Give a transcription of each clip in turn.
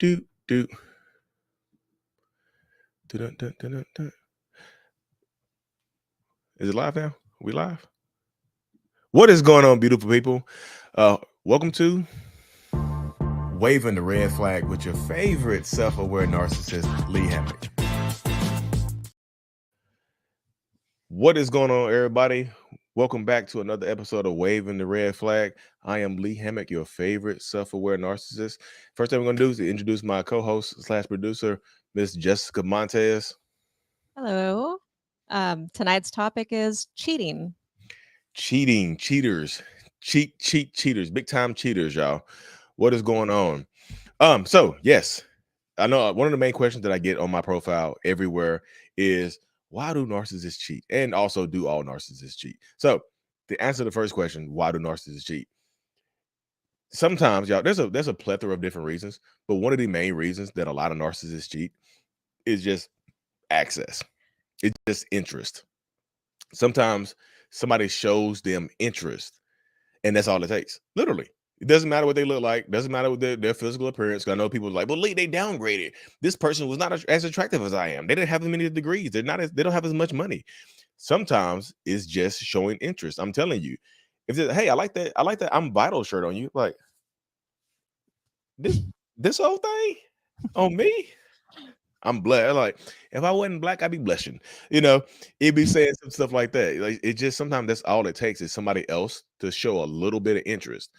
do, do. Dun, dun, dun, dun, dun. Is it live now? We live? What is going on, beautiful people? Welcome to Waving the Red Flag with your favorite self-aware narcissist, Lee Hammock. What is going on, everybody? Welcome back to another episode of Waving the Red Flag. I am Lee Hammock, your favorite self-aware narcissist. First thing we're going to do is introduce my co-host / producer, Miss Jessica Montez. Hello. Tonight's topic is cheating. Cheating, cheaters, cheaters, big time cheaters, y'all. What is going on? So yes, I know one of the main questions that I get on my profile everywhere is why do narcissists cheat? And also, do all narcissists cheat? So to answer the first question, why do narcissists cheat? Sometimes, y'all, there's a plethora of different reasons, but one of the main reasons that a lot of narcissists cheat is just access. It's just interest. Sometimes somebody shows them interest, and that's all it takes. Literally. It doesn't matter what they look like. Doesn't matter what their physical appearance. I know people are like, well, Lee, they downgraded. This person was not as attractive as I am. They didn't have as many degrees. They don't have as much money. Sometimes it's just showing interest. I'm telling you. If hey, I like that I'm Vital shirt on you. Like this whole thing on me. I'm black. Like, if I wasn't black, I'd be blushing. It'd be saying some stuff like that. Like, it just sometimes that's all it takes is somebody else to show a little bit of interest,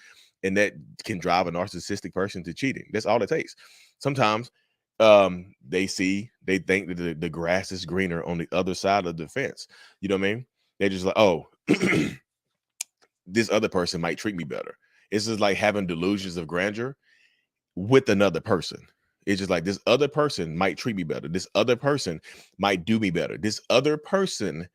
and that can drive a narcissistic person to cheating. That's all it takes. Sometimes they think that the grass is greener on the other side of the fence. You know what I mean? They're just like, oh, this other person might treat me better. It's just like having delusions of grandeur with another person. It's just like this other person might treat me better. This other person might do me better. This other person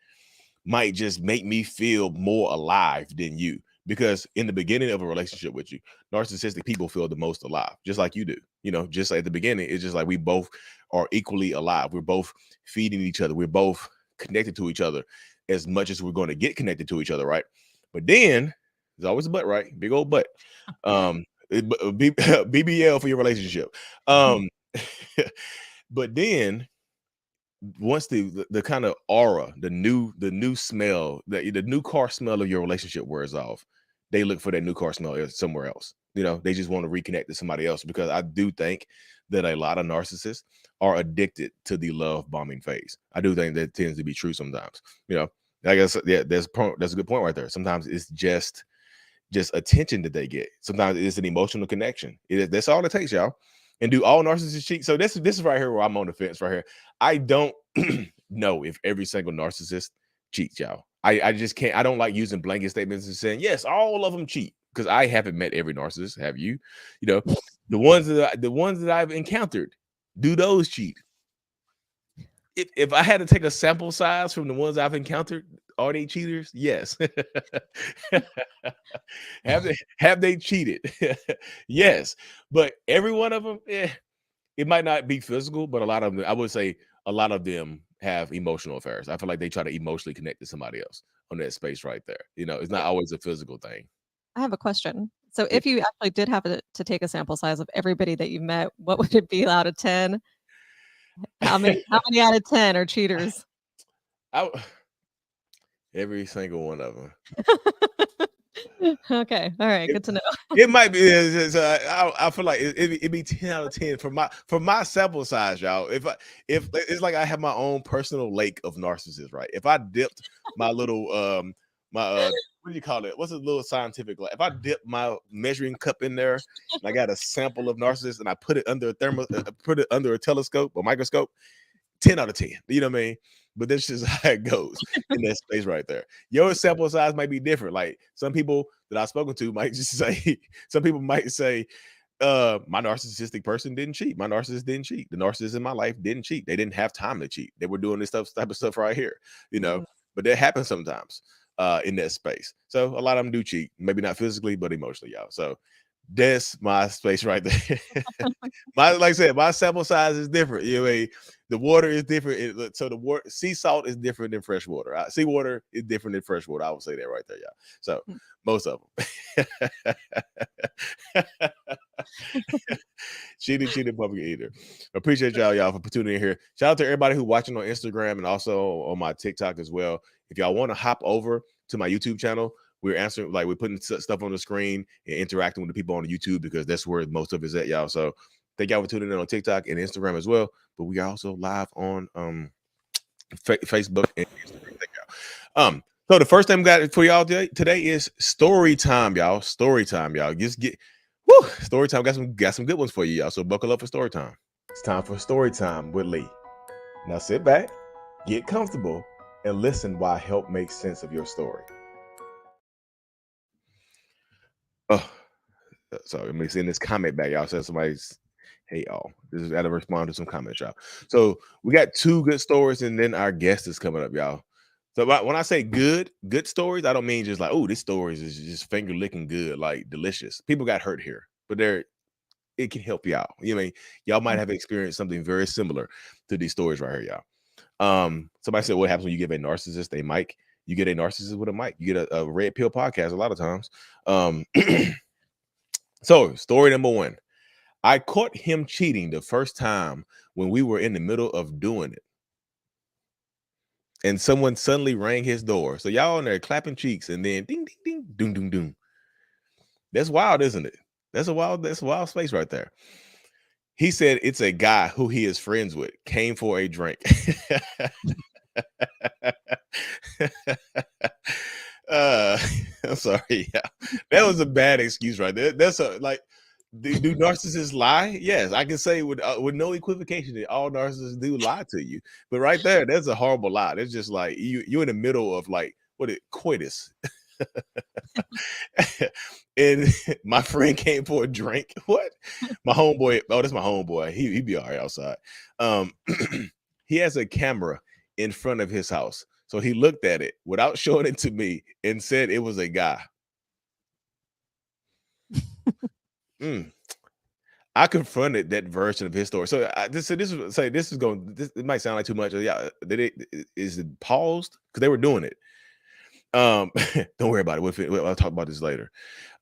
might just make me feel more alive than you. Because in the beginning of a relationship with you, narcissistic people feel the most alive, just like you do. Just at the beginning, it's just like we both are equally alive. We're both feeding each other. We're both connected to each other as much as we're going to get connected to each other, right? But then there's always a but, right? Big old but. BBL for your relationship. But then once the kind of aura, the new smell, the new car smell of your relationship wears off, they look for that new car smell somewhere else. They just want to reconnect to somebody else, because I do think that a lot of narcissists are addicted to the love bombing phase. I do think that tends to be true sometimes. I guess, yeah, that's a good point right there. Sometimes it's just attention that they get. Sometimes it's an emotional connection. That's all it takes, y'all. And do all narcissists cheat? So this is right here where I'm on the fence right here. I don't know if every single narcissist cheats, y'all. I just can't. I don't like using blanket statements and saying, yes, all of them cheat, because I haven't met every narcissist. Have you? The ones that I've encountered, do those cheat? If I had to take a sample size from the ones I've encountered, are they cheaters? Yes. Have they cheated? Yes. But every one of them, it might not be physical, but a lot of them, I would say a lot of them have emotional affairs. I feel like they try to emotionally connect to somebody else on that space right there. It's not always a physical thing. I have a question. So Yeah. if you actually did have to take a sample size of everybody that you met, what would it be out of 10? How many out of 10 are cheaters? Every single one of them. Okay. All right. Good to know. It might be. I feel like it'd be 10 out of 10 for my sample size, y'all. If it's like I have my own personal lake of narcissists, right? If I dipped my little my what do you call it? What's a little scientific? Like if I dip my measuring cup in there and I got a sample of narcissists and I put it under a telescope or microscope, 10 out of 10. You know what I mean? But that's just how it goes in that space right there. Your sample size might be different. Like some people that I've spoken to might just say, some people might say, my narcissistic person didn't cheat. My narcissist didn't cheat. The narcissist in my life didn't cheat. They didn't have time to cheat. They were doing this type of stuff right here, but that happens sometimes in that space. So a lot of them do cheat, maybe not physically, but emotionally, y'all. So that's my space right there. Like I said, my sample size is different. The water is different. So the sea salt is different than fresh water. Seawater is different than fresh water. I would say that right there, y'all. So most of them. Cheated public either. Appreciate y'all for tuning in here. Shout out to everybody who watching on Instagram and also on my TikTok as well. If y'all want to hop over to my YouTube channel, we're answering, like, we're putting stuff on the screen and interacting with the people on the YouTube, because that's where most of it's at, y'all. So thank y'all for tuning in on TikTok and Instagram as well. But we are also live on Facebook and Instagram. Thank y'all. So the first thing we got for y'all today is story time, y'all. Story time, y'all. Just get story time. Got some good ones for you, y'all. So buckle up for story time. It's time for story time with Lee. Now sit back, get comfortable, and listen while I help make sense of your story. Oh, sorry, let me send this comment back, y'all. So somebody's, hey, y'all, this is how to respond to some comments, y'all. So we got two good stories, and then our guest is coming up, y'all. So when I say good stories, I don't mean just like, oh, this story is just finger licking good, like delicious. People got hurt here, but it can help you out. You know what I mean? Y'all might have experienced something very similar to these stories right here, y'all. Somebody said, what happens when you give a narcissist a mic? You get a narcissist with a mic. You get a red pill podcast a lot of times. So story number one. I caught him cheating the first time when we were in the middle of doing it, and someone suddenly rang his door. So y'all in there clapping cheeks, and then ding, ding, ding, doom, doom, doom. That's wild, isn't it? That's a wild space right there. He said it's a guy who he is friends with, came for a drink. I'm sorry. Yeah. That was a bad excuse right there. That's like, do narcissists lie? Yes, I can say with no equivocation that all narcissists do lie to you. But right there, that's a horrible lie. That's just like you're in the middle of like coitus. And my friend came for a drink. What? My homeboy, oh, that's my homeboy. He be all right outside. He has a camera in front of his house. So he looked at it without showing it to me and said it was a guy. I confronted that version of his story. So it might sound like too much. Yeah, is it paused? Because they were doing it. Don't worry about it. I'll talk about this later.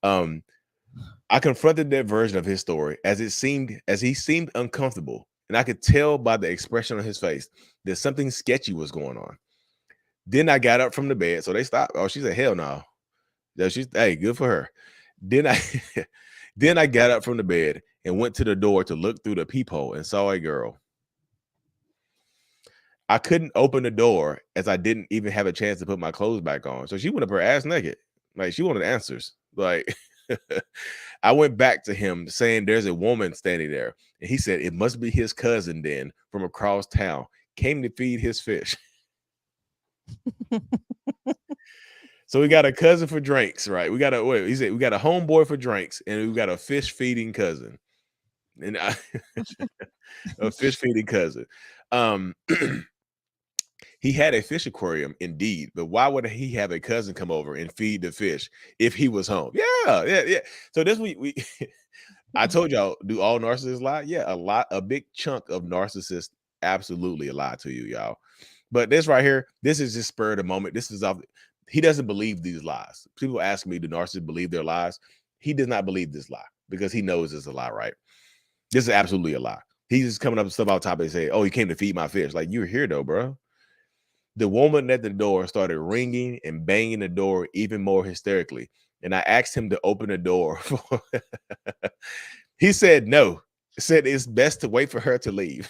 I confronted that version of his story as he seemed uncomfortable, and I could tell by the expression on his face that something sketchy was going on. Then I got up from the bed, so they stopped. Oh, she said, "Hell no." Yeah, hey, good for her. Then I got up from the bed and went to the door to look through the peephole and saw a girl. I couldn't open the door as I didn't even have a chance to put my clothes back on. So she went up her ass naked. Like, she wanted answers. Like, I went back to him saying there's a woman standing there. And he said it must be his cousin then from across town. Came to feed his fish. So we got a cousin for drinks, right? He said we got a homeboy for drinks, and we got a fish feeding cousin. And a fish feeding cousin. He had a fish aquarium indeed, but why would he have a cousin come over and feed the fish if he was home? Yeah. So this we I told y'all, do all narcissists lie? Yeah, a big chunk of narcissists absolutely lie to you, y'all. But this right here, this is just spur of the moment. This is off. He doesn't believe these lies. People ask me, do narcissists believe their lies? He does not believe this lie because he knows it's a lie, right? This is absolutely a lie. He's just coming up with stuff out top and say, oh, he came to feed my fish. Like, you're here though, bro. The woman at the door started ringing and banging the door even more hysterically. And I asked him to open the door. He said no. Said it's best to wait for her to leave.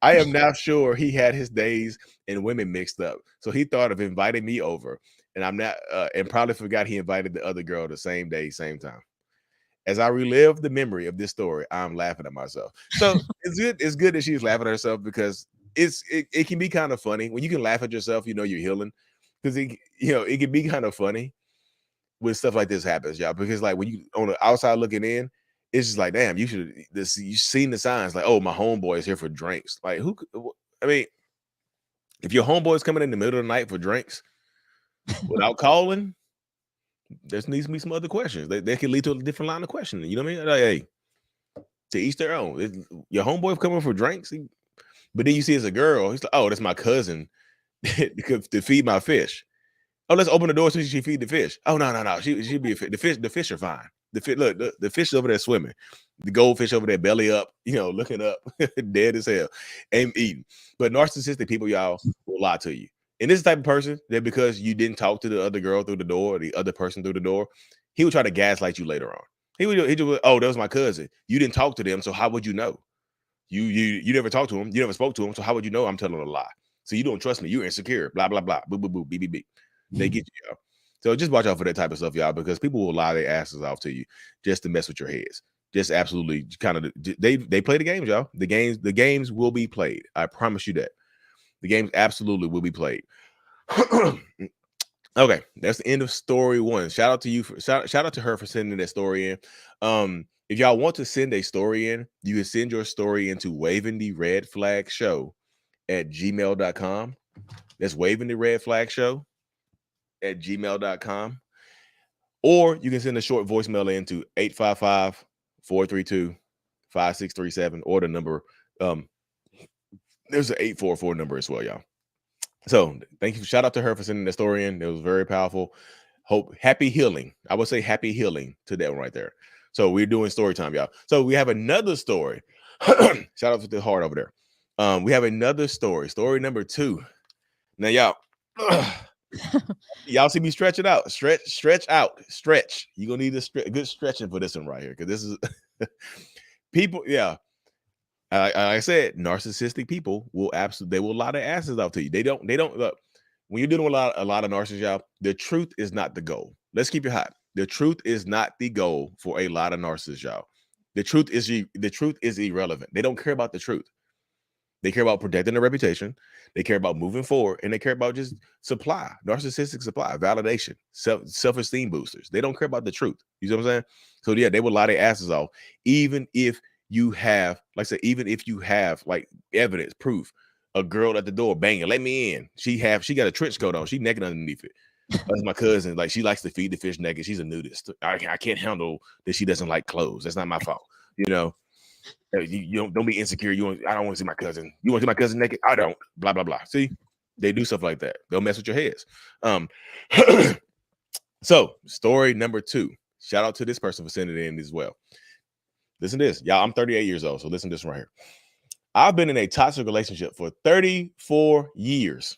I am now sure he had his days and women mixed up. So he thought of inviting me over. And I'm not and probably forgot he invited the other girl the same day, same time. As I relive the memory of this story, I'm laughing at myself. So it's good that she's laughing at herself, because it can be kind of funny when you can laugh at yourself. You know you're healing, because it can be kind of funny when stuff like this happens, y'all. Because like when you on the outside looking in, it's just like, damn, you've seen the signs. Like, oh, my homeboy is here for drinks. Like, I mean, if your homeboy is coming in the middle of the night for drinks without calling, there needs to be some other questions. They can lead to a different line of questioning. You know what I mean? Like, hey, to each their own. Your homeboy coming for drinks, but then you see it's a girl. He's like, oh, that's my cousin to feed my fish. Oh, let's open the door so she feed the fish. Oh, no. She be the fish are fine. The fish over there swimming, the goldfish over there belly up, looking up, dead as hell, ain't eating. But narcissistic people, y'all, will lie to you. And this is the type of person that because you didn't talk to the other girl through the door, or the other person through the door, he would try to gaslight you later on. He just, oh, that was my cousin. You didn't talk to them, so how would you know? You never talked to him, you never spoke to him, so how would you know I'm telling a lie? So you don't trust me, you're insecure, blah blah blah, boo boo boo, beep beep beep. They get you, y'all. So just watch out for that type of stuff, y'all, because people will lie their asses off to you just to mess with your heads. Just absolutely kind of they play the games, y'all. The games will be played. I promise you that. The games absolutely will be played. Okay, that's the end of story one. Shout out to you for shout out to her for sending that story in. If y'all want to send a story in, you can send your story into waving the red flag show at gmail.com. That's waving the red flag show at gmail.com. Or you can send a short voicemail into 855-432-5637 or the number. There's an 844 number as well, y'all. So thank you. Shout out to her for sending the story in. It was very powerful. Happy healing. I would say happy healing to that one right there. So we're doing story time, y'all. So we have another story. Shout out to the heart over there. We have another story. Story number 2. Now, y'all, y'all see me stretch it out. Stretch out. Stretch. You're gonna need a good stretching for this one right here. Because this is people, yeah. Like I said, narcissistic people will they will lie their asses off to you. They don't look. When you're dealing with a lot of narcissists, y'all, the truth is not the goal. Let's keep it hot. The truth is not the goal for a lot of narcissists, y'all. The truth is irrelevant. They don't care about the truth. They care about protecting their reputation. They care about moving forward, and they care about just supply, narcissistic supply, validation, self-esteem boosters. They don't care about the truth. You see what I'm saying? So yeah, they will lie their asses off, even if you have, like I said, even if you have like evidence, proof, a girl at the door banging, let me in. She got a trench coat on. She naked underneath it. That's my cousin. Like, she likes to feed the fish naked. She's a nudist. I can't handle that she doesn't like clothes. That's not my fault. You don't be insecure. I don't want to see my cousin. You want to see my cousin naked? I don't. Blah blah blah. See, they do stuff like that. They'll mess with your heads. So story number 2. Shout out to this person for sending it in as well. Listen to this, y'all. I'm 38 years old, so listen to this right here. I've been in a toxic relationship for 34 years.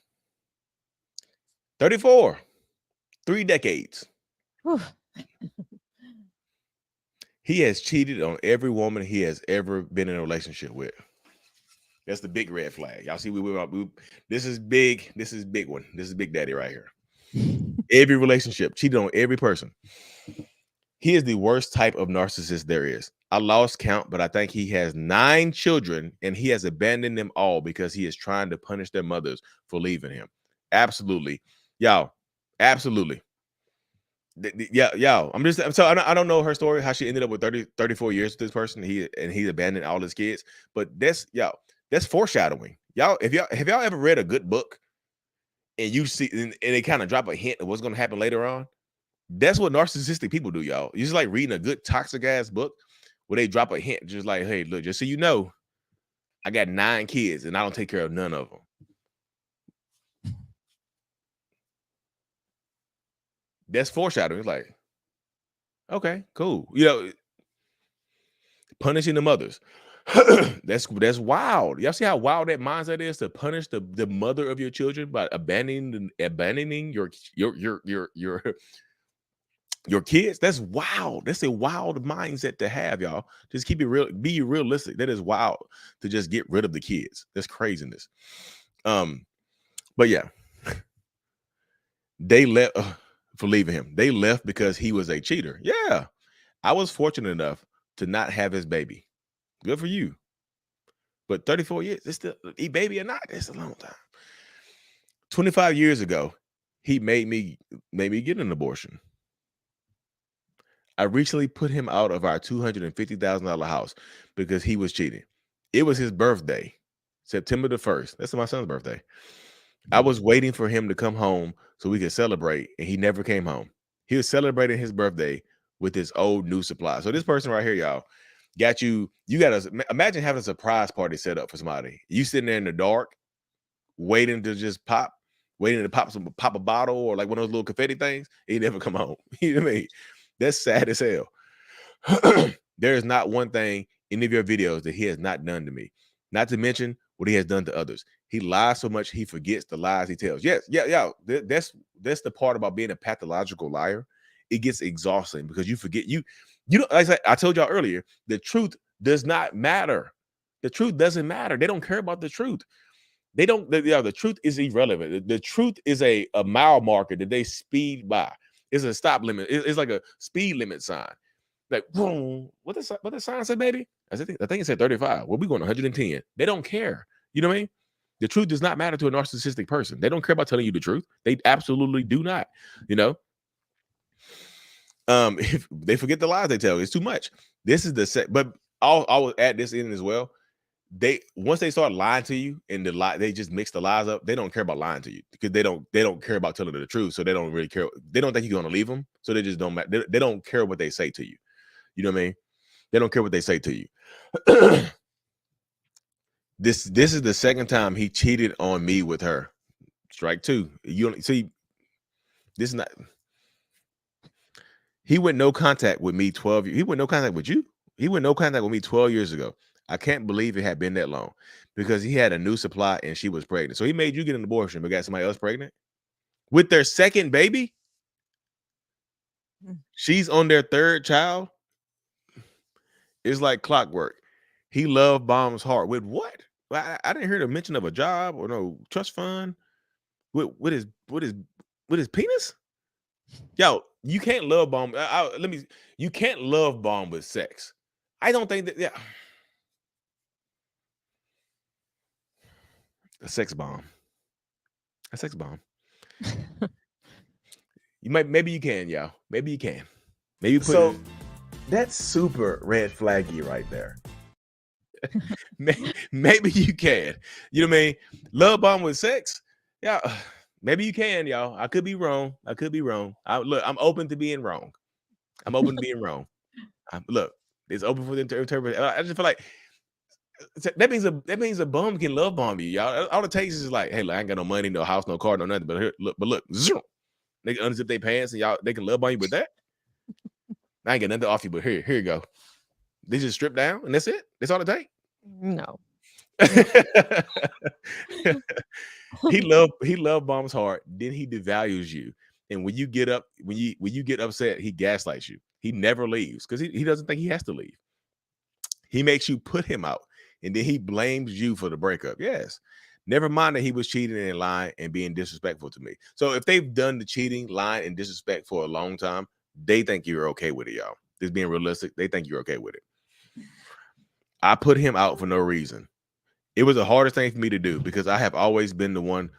34, 3 decades. He has cheated on every woman he has ever been in a relationship with. That's the big red flag. Y'all see, this is big. This is big one. This is Big Daddy right here. Every relationship, cheated on every person. He is the worst type of narcissist there is. I lost count, but I think he has 9 children, and he has abandoned them all because he is trying to punish their mothers for leaving him. Absolutely. Y'all, absolutely. Yeah, y'all. I don't know her story, how she ended up with 34 years with this person. He abandoned all his kids. But that's foreshadowing. Y'all, have y'all ever read a good book and you see and they kind of drop a hint of what's going to happen later on? That's what narcissistic people do, y'all. You just like reading a good toxic ass book where they drop a hint, just like, hey, look, just so you know, I got 9 kids and I don't take care of none of them. That's foreshadowing. It's like, okay, cool. Punishing the mothers. that's wild. Y'all see how wild that mindset is, to punish the mother of your children by abandoning your kids? That's wild. That's a wild mindset to have, y'all. Just keep it real. Be realistic. That is wild to just get rid of the kids. That's craziness. But yeah, they left for leaving him. They left because he was a cheater. Yeah, I was fortunate enough to not have his baby. Good for you. But 34 years, it's still a baby or not. It's a long time. 25 years ago, he made me get an abortion. I recently put him out of our $250,000 house because he was cheating. It was his birthday, September the 1st. That's my son's birthday. I was waiting for him to come home so we could celebrate, and he never came home. He was celebrating his birthday with his old new supply. So this person right here, y'all, got you. You got to imagine having a surprise party set up for somebody. You sitting there in the dark, waiting to pop a bottle or like one of those little confetti things. He never come home. You know what I mean? That's sad as hell. There is not one thing in any of your videos that he has not done to me. Not to mention what he has done to others. He lies so much he forgets the lies he tells. Yes, yeah. That's the part about being a pathological liar. It gets exhausting because you forget you know. Like I told y'all earlier, the truth does not matter. The truth doesn't matter. They don't care about the truth. They don't. The truth is irrelevant. The truth is a mile marker that they speed by. It's a stop limit. It's like a speed limit sign. Like, boom, what the sign said, baby? I think it said 35. Well, we going 110. They don't care. You know what I mean? The truth does not matter to a narcissistic person. They don't care about telling you the truth. They absolutely do not. You know, if they forget the lies they tell, it's too much. This is the set, but I will add this in as well. They once they start lying to you and they just mix the lies up. They don't care about lying to you because they don't care about telling the truth. So they don't really care. They don't think you're gonna leave them. So they just don't. They don't care what they say to you. You know what I mean? They don't care what they say to you. This is the second time he cheated on me with her. Strike two. You don't see. This is not. He went no contact with me 12 years. He went no contact with you. He went no contact with me 12 years ago. I can't believe it had been that long because he had a new supply and she was pregnant. So he made you get an abortion, but got somebody else pregnant with their second baby. She's on their third child. It's like clockwork. He love bombs hard with what? I didn't hear the mention of a job or no trust fund with his penis. Yo, you can't love bomb. You can't love bomb with sex. I don't think that. Yeah, a sex bomb. A sex bomb. Maybe you can, y'all. Maybe you can. Maybe put So that's super red flaggy right there. maybe you can. You know what I mean? Love bomb with sex. Yeah, maybe you can, y'all. I could be wrong. Look, I'm open to being wrong. I'm open to being wrong. Look, it's open for the interpret. I just feel like that means a bum can love bomb you, y'all. All it takes is like, hey, look, I ain't got no money, no house, no car, no nothing. But look, zoom. They can unzip their pants and y'all they can love bomb you with that. I ain't got nothing to offer you, but here you go. They just strip down and that's it. That's all it takes. No. he love bombs hard. Then he devalues you, and when you get upset, he gaslights you. He never leaves because he doesn't think he has to leave. He makes you put him out, and then he blames you for the breakup. Yes, never mind that he was cheating and lying and being disrespectful to me. So if they've done the cheating, lying, and disrespect for a long time, they think you're okay with it, y'all. Just being realistic, they think you're okay with it. I put him out for no reason. It was the hardest thing for me to do because I have always been the one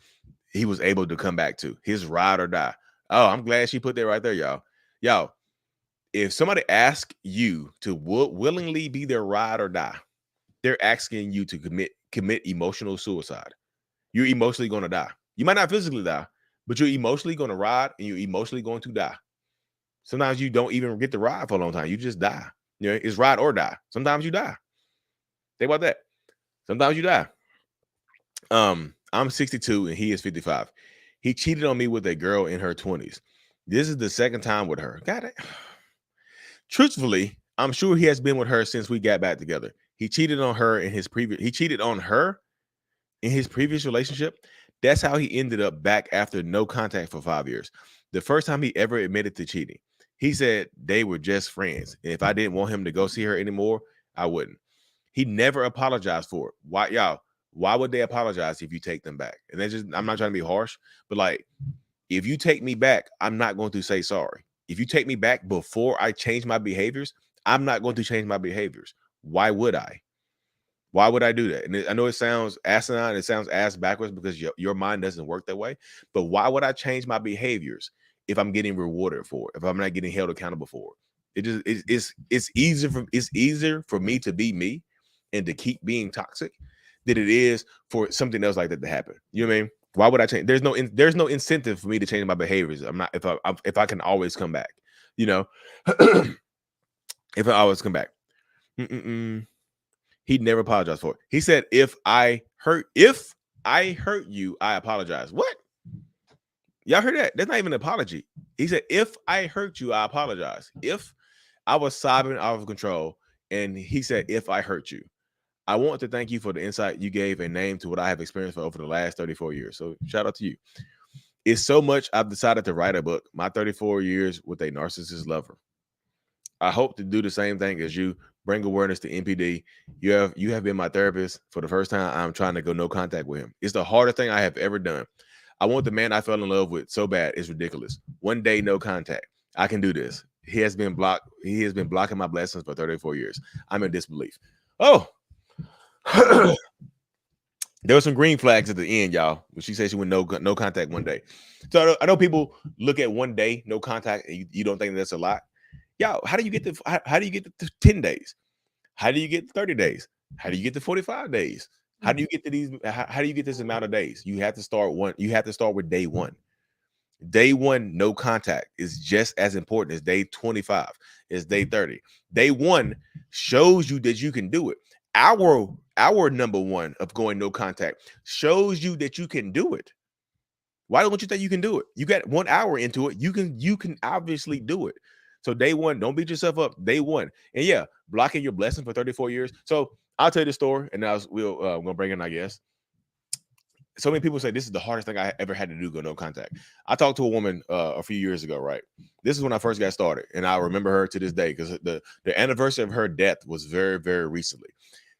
he was able to come back to, his ride or die. Oh, I'm glad she put that right there, y'all. Y'all, if somebody asks you to willingly be their ride or die, they're asking you to commit emotional suicide. You're emotionally going to die. You might not physically die, but you're emotionally going to ride and you're emotionally going to die. Sometimes you don't even get to ride for a long time. You just die. You know, it's ride or die. Sometimes you die. Think about that. Sometimes you die. I'm 62 and he is 55. He cheated on me with a girl in her 20s. This is the second time with her. Got it. Truthfully, I'm sure he has been with her since we got back together. He cheated on her in his previous relationship. That's how he ended up back after no contact for 5 years. The first time he ever admitted to cheating. He said they were just friends. And if I didn't want him to go see her anymore, I wouldn't. He never apologized for it. Why, y'all? Why would they apologize if you take them back? And I'm not trying to be harsh, but like, if you take me back, I'm not going to say sorry. If you take me back before I change my behaviors, I'm not going to change my behaviors. Why would I? Why would I do that? And I know it sounds asinine, it sounds ass backwards because your mind doesn't work that way. But why would I change my behaviors if I'm getting rewarded for it? If I'm not getting held accountable for it? It's easier for me to be me and to keep being toxic than it is for something else like that to happen. You know what I mean? Why would I change? There's no incentive for me to change my behaviors. I'm not if I can always come back. You know, if I always come back. He never apologized for it. He said, if I hurt you, I apologize. What? Y'all heard that? That's not even an apology. He said, if I hurt you, I apologize. If I was sobbing out of control, and he said, "If I hurt you, I want to thank you for the insight you gave and name to what I have experienced for over the last 34 years." So shout out to you. It's so much I've decided to write a book, My 34 Years with a Narcissist Lover. I hope to do the same thing as you, bring awareness to NPD. You have been my therapist. For the first time, I'm trying to go no contact with him. It's the hardest thing I have ever done. I want the man I fell in love with so bad. It's ridiculous. One day, no contact. I can do this. He has been blocking my blessings for 34 years. I'm in disbelief. Oh, there were some green flags at the end, y'all. When she said she went no contact one day. So I know people look at one day no contact and you don't think that's a lot. Y'all, how do you get to 10 days? How do you get to 30 days? How do you get to 45 days? How do you get to these? How do you get this amount of days? You have to start with day one. Day one, no contact is just as important as day 25, as day 30. Day one shows you that you can do it. Our number one of going no contact shows you that you can do it. Why don't you think you can do it? You got 1 hour into it. You can obviously do it. So day one, don't beat yourself up. Day one, and yeah, blocking your blessing for 34 years. So I'll tell you the story, and now we're gonna bring in, I guess. So many people say this is the hardest thing I ever had to do, go no contact. I talked to a woman a few years ago, right? This is when I first got started, and I remember her to this day because the anniversary of her death was very, very recently.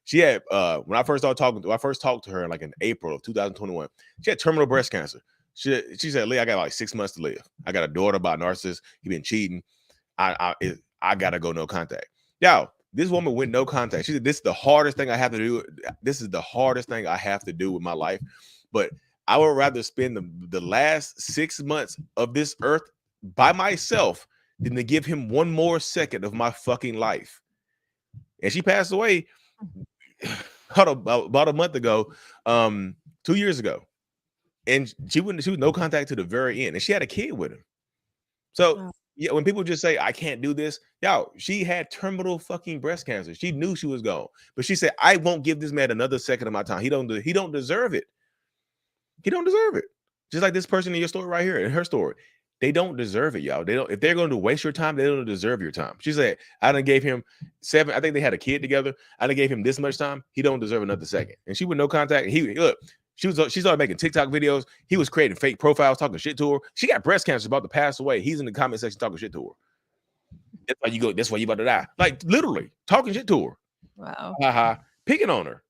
She had when I first talked to her like in April of 2021. She had terminal breast cancer. She said, "Lee, I got like 6 months to live. I got a daughter by a narcissist. He been cheating. I gotta go no contact." Yo, this woman went no contact. She said, "This is the hardest thing I have to do. This is the hardest thing I have to do with my life. But I would rather spend the last 6 months of this earth by myself than to give him one more second of my fucking life." And she passed away about a month ago, 2 years ago. And she was no contact to the very end. And she had a kid with him. So Wow. yeah, when people just say I can't do this, yo, she had terminal fucking breast cancer. She knew she was gone, but she said, "I won't give this man another second of my time. He don't deserve it. He don't deserve it." Just like this person in your story right here, in her story, they don't deserve it, y'all. They don't. If they're going to waste your time, they don't deserve your time. She said, "I done gave him 7. I think they had a kid together. I done gave him this much time. He don't deserve another second." And she with no contact. He look. She started making TikTok videos. He was creating fake profiles, talking shit to her. She got breast cancer, about to pass away. He's in the comment section talking shit to her. That's why you go. That's why you about to die. Like literally talking shit to her. Wow. Picking on her.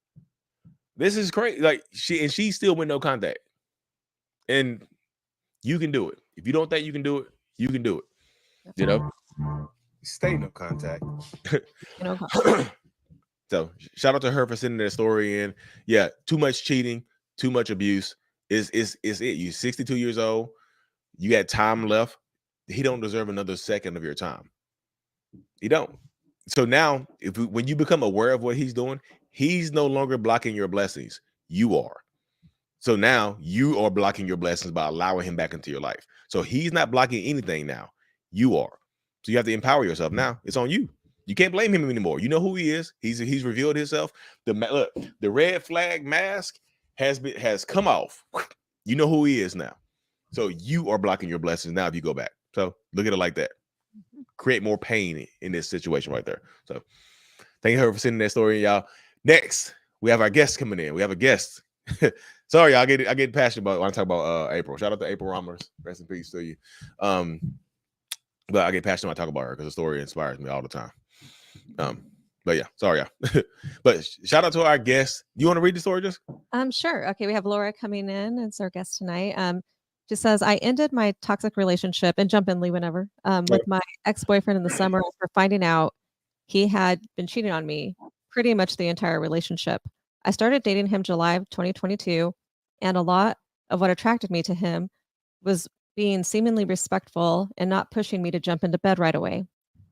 This is crazy. Like she still with no contact. And you can do it. If you don't think you can do it, you can do it. You know? Stay no contact. You know, So shout out to her for sending that story in. Yeah, too much cheating, too much abuse is it. You 62 years old, you got time left. He don't deserve another second of your time. He don't. So now, when you become aware of what he's doing, he's no longer blocking your blessings. You are. So now you are blocking your blessings by allowing him back into your life. So he's not blocking anything now. You are. So you have to empower yourself. Now it's on you. You can't blame him anymore. You know who he is. He's revealed himself. The red flag mask has come off. You know who he is now. So you are blocking your blessings now if you go back. So look at it like that. Create more pain in this situation right there. So thank you for sending that story, y'all. Next, we have our guest coming in. We have a guest. Sorry, I get passionate about when I talk about April. Shout out to April Romers. Rest in peace to you. But I get passionate when I talk about her because the story inspires me all the time. But yeah, sorry, y'all. But shout out to our guest. You want to read the story, just? Sure. Okay, we have Laura coming in as our guest tonight. She says, "I ended my toxic relationship," and jump in, Lee, whenever, with my ex-boyfriend in the summer after finding out he had been cheating on me pretty much the entire relationship. I started dating him July of 2022, and a lot of what attracted me to him was being seemingly respectful and not pushing me to jump into bed right away.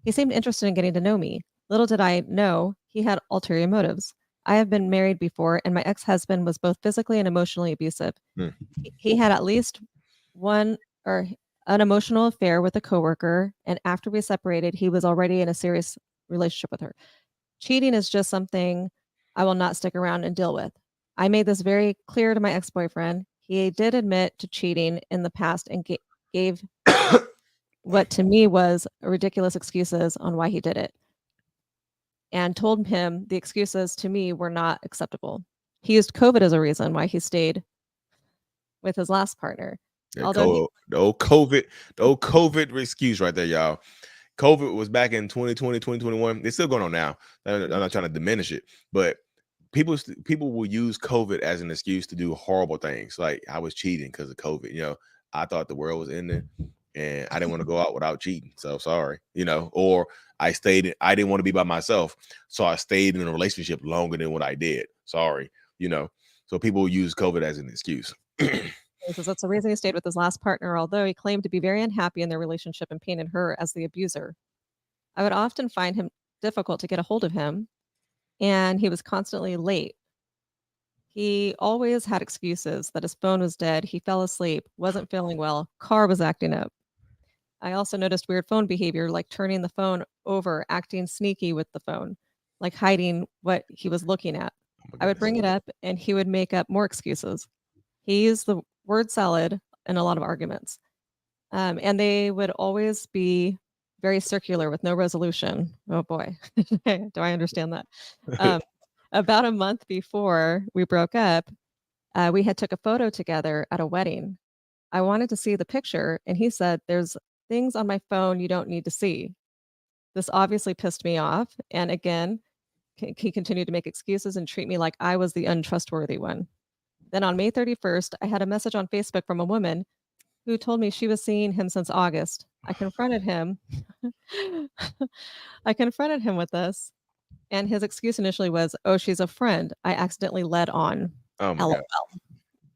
He seemed interested in getting to know me. Little did I know he had ulterior motives. I have been married before, and my ex-husband was both physically and emotionally abusive. He had at least one or an emotional affair with a coworker, and after we separated, he was already in a serious relationship with her. Cheating is just something I will not stick around and deal with. I made this very clear to my ex-boyfriend. He did admit to cheating in the past and gave what to me was ridiculous excuses on why he did it, and told him the excuses to me were not acceptable. He used COVID as a reason why he stayed with his last partner. Yeah, Although he the old COVID excuse right there, y'all. COVID was back in 2020, 2021. It's still going on now. I'm not trying to diminish it, but people will use COVID as an excuse to do horrible things. Like, I was cheating because of COVID. I thought the world was ending, and I didn't want to go out without cheating. So sorry. Or I didn't want to be by myself, so I stayed in a relationship longer than what I did. Sorry. So people will use COVID as an excuse. He says that's the reason he stayed with his last partner, although he claimed to be very unhappy in their relationship and painted her as the abuser. I would often find him difficult to get a hold of him, and he was constantly late. He always had excuses that his phone was dead, he fell asleep, wasn't feeling well, car was acting up. I also noticed weird phone behavior, like turning the phone over, acting sneaky with the phone, like hiding what he was looking at. Oh my I would bring goodness. it up and he would make up more excuses. He used the word salad in a lot of arguments. And they would always be very circular with no resolution. Oh boy, do I understand that? Um, about a month before we broke up, we had took a photo together at a wedding. I wanted to see the picture, and he said, "There's things on my phone you don't need to see." This obviously pissed me off, and again, he continued to make excuses and treat me like I was the untrustworthy one. Then on May 31st, I had a message on Facebook from a woman who told me she was seeing him since August. I confronted him. I confronted him with this, and his excuse initially was, "Oh, she's a friend. I accidentally led on." Oh my LOL.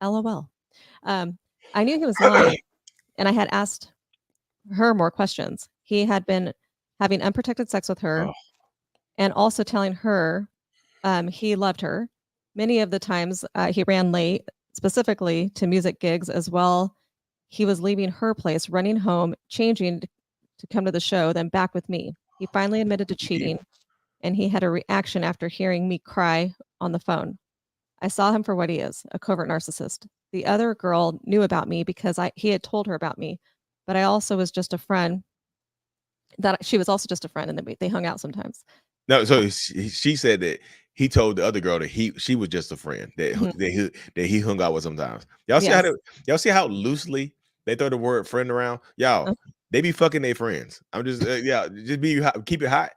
god. LOL. I knew he was lying, and I had asked her more questions. He had been having unprotected sex with her Oh, and also telling her he loved her. Many of the times he ran late, specifically to music gigs as well. He was leaving her place, running home, changing to come to the show, then back with me. He finally admitted to cheating, and he had a reaction after hearing me cry on the phone. I saw him for what he is, a covert narcissist. The other girl knew about me because he had told her about me, but I also was just a friend. That she was also just a friend, and then they hung out sometimes. no, so she said that he told the other girl that she was just a friend Mhm. that he hung out with sometimes. Yes. Y'all see how loosely they throw the word friend around? Y'all, they be fucking their friends. I'm just yeah, just keep it hot.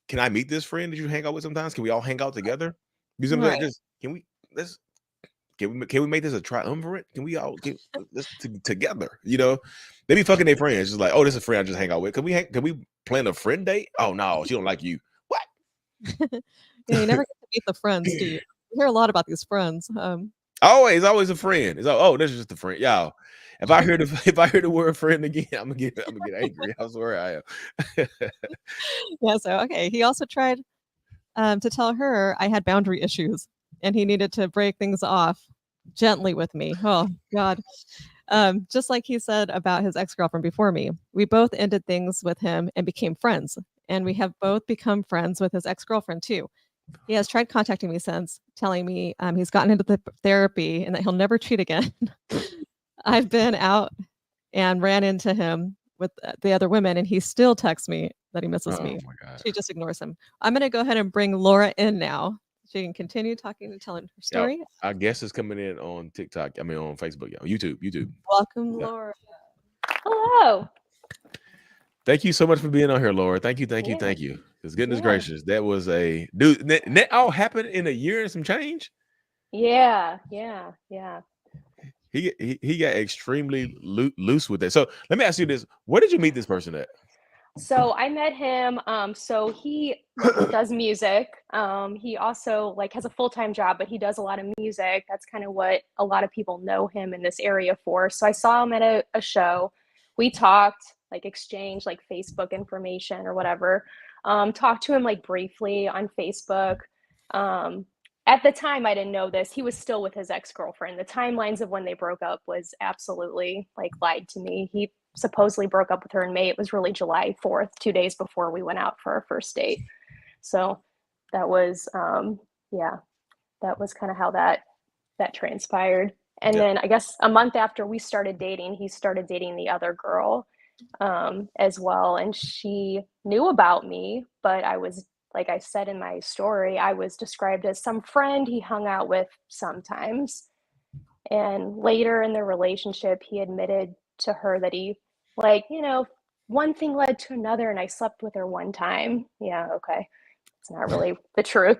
Can I meet this friend that you hang out with sometimes? Can we all hang out together? Do something like Right. this. Let's can we make this a triumvirate? Can we all get this together? They be fucking their friends. Just like, oh, this is a friend I just hang out with. Can we plan a friend date? Oh no, she don't like you. What? Yeah, you never get to meet the friends, do you? You hear a lot about these friends. Always a friend. It's like, oh, this is just a friend. Y'all. If I hear the word friend again, I'm gonna get angry. I swear I am. Yeah, so okay. He also tried to tell her I had boundary issues and he needed to break things off gently with me. Oh God. Just like he said about his ex-girlfriend before me. We both ended things with him and became friends. And we have both become friends with his ex-girlfriend too. He has tried contacting me since, telling me he's gotten into the therapy and that he'll never cheat again. I've been out and ran into him with the other women, and he still texts me that he misses Oh me. my god. She just ignores him. I'm gonna go ahead and bring Laura in now. She can continue talking and telling her Yeah. story. I guess it's coming in on TikTok. I mean on Facebook, y'all. YouTube. Welcome, Yeah. Laura. Hello. Thank you so much for being on here, Laura. Thank you. Yeah. Because goodness Yeah. gracious, that was a dude. That all happened in a year and some change. Yeah. Yeah. Yeah. He got extremely loose with that. So let me ask you this: where did you meet this person at? So I met him. So he does music. He also like has a full-time job, but he does a lot of music. That's kind of what a lot of people know him in this area for. So I saw him at a show. We talked, like exchanged like Facebook information or whatever. Talked to him like briefly on Facebook. Um, at the time, I didn't know this. He was still with his ex-girlfriend. The timelines of when they broke up was absolutely like lied to me. He supposedly broke up with her in May. It was really July 4th, 2 days before we went out for our first date. So that was, yeah, that was kind of how that transpired. And Yeah. then I guess a month after we started dating, he started dating the other girl. as well. And she knew about me, but I was, like I said in my story, I was described as some friend he hung out with sometimes. And later in the relationship, he admitted to her that he, like, one thing led to another, and I slept with her one time. Yeah, okay. It's not really the truth,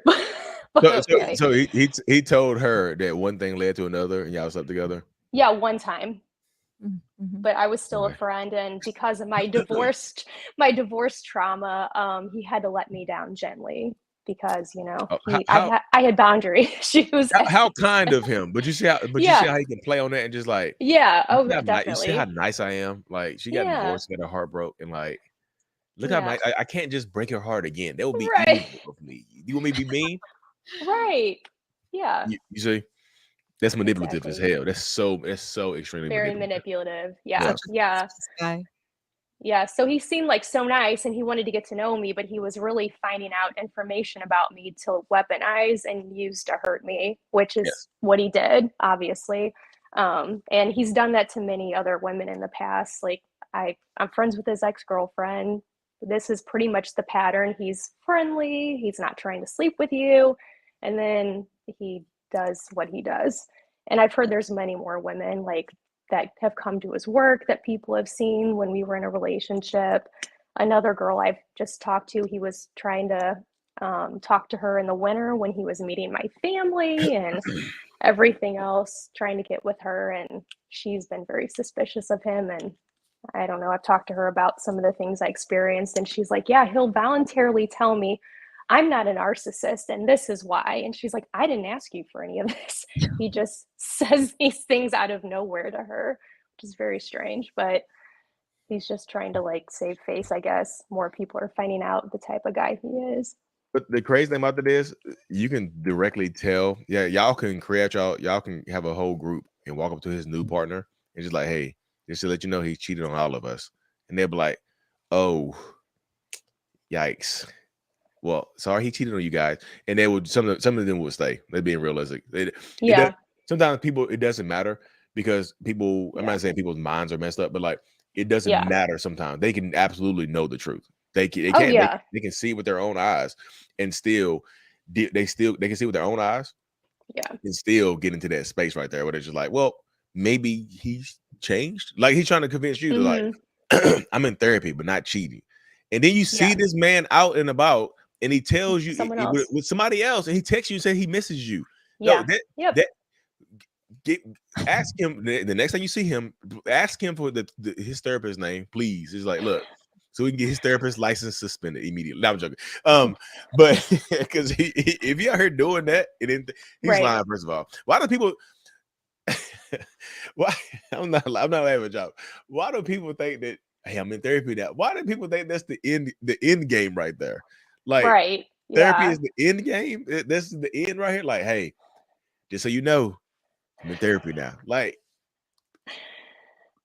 but So okay. he told her that one thing led to another, and y'all slept together. Yeah, one time. Mm-hmm. But I was still a Okay. friend, and because of my divorce trauma, he had to let me down gently because Oh, I had boundary issues. how kind of him, but you see Yeah, how he can play on that and just like yeah, oh, you see how definitely. nice I am. Like she got Yeah, divorced, got her heart broke, and like look how yeah, nice I can't just break her heart again. That would be right, evil of me. You want me to be mean? right. Yeah, You see, that's manipulative as exactly. hell. That's so extremely Very manipulative. manipulative. Yeah. Yeah, Such a yeah. suspicious guy. Yeah, so he seemed like so nice and he wanted to get to know me, but he was really finding out information about me to weaponize and use to hurt me, which is Yes. what he did, obviously. And he's done that to many other women in the past. Like I'm friends with his ex-girlfriend. This is pretty much the pattern. He's friendly, he's not trying to sleep with you, and then he does what he does. And I've heard there's many more women like that have come to his work that people have seen when we were in a relationship. Another girl I've just talked to, he was trying to talk to her in the winter when he was meeting my family and everything else, trying to get with her. And she's been very suspicious of him. And I don't know, I've talked to her about some of the things I experienced. And she's like, yeah, he'll voluntarily tell me, I'm not a narcissist and this is why. And she's like, I didn't ask you for any of this. He just says these things out of nowhere to her, which is very strange, but he's just trying to like save face, I guess. More people are finding out the type of guy he is. But the crazy thing about that is you can directly tell. Yeah, y'all can create y'all can have a whole group and walk up to his new partner and just like, hey, just to let you know he cheated on all of us. And they'll be like, oh, yikes. Well, sorry he cheated on you guys. And they would some of them would stay. They're being realistic. It does Yeah. sometimes people it doesn't matter because people I'm Yeah. not saying people's minds are messed up, but like it doesn't Yeah. matter sometimes. They can absolutely know the truth. They Oh, can't yeah. they can see with their own eyes and still they can see with their own eyes Yeah. and still get into that space right there where they're just like, well, maybe he's changed. Like he's trying to convince you to like, Mm-hmm. I'm in therapy, but not cheating. And then you see Yeah. this man out and about and he tells you Someone with, else. with somebody else and he texts you and says he misses you. No, Yeah. Yep. that get ask him the next time you see him, ask him for his therapist's name, please. It's like, look, so we can get his therapist license suspended immediately. No, I'm joking. But because if you out here doing that, and then he's Right. lying. First of all, why do people? Why I'm not laughing at y'all. Why do people think that? Hey, I'm in therapy now. Why do people think that's the end game right there? Like Right. therapy Yeah. is the end game. This is the end right here. Like, hey, just so you know, I'm in therapy now. Like,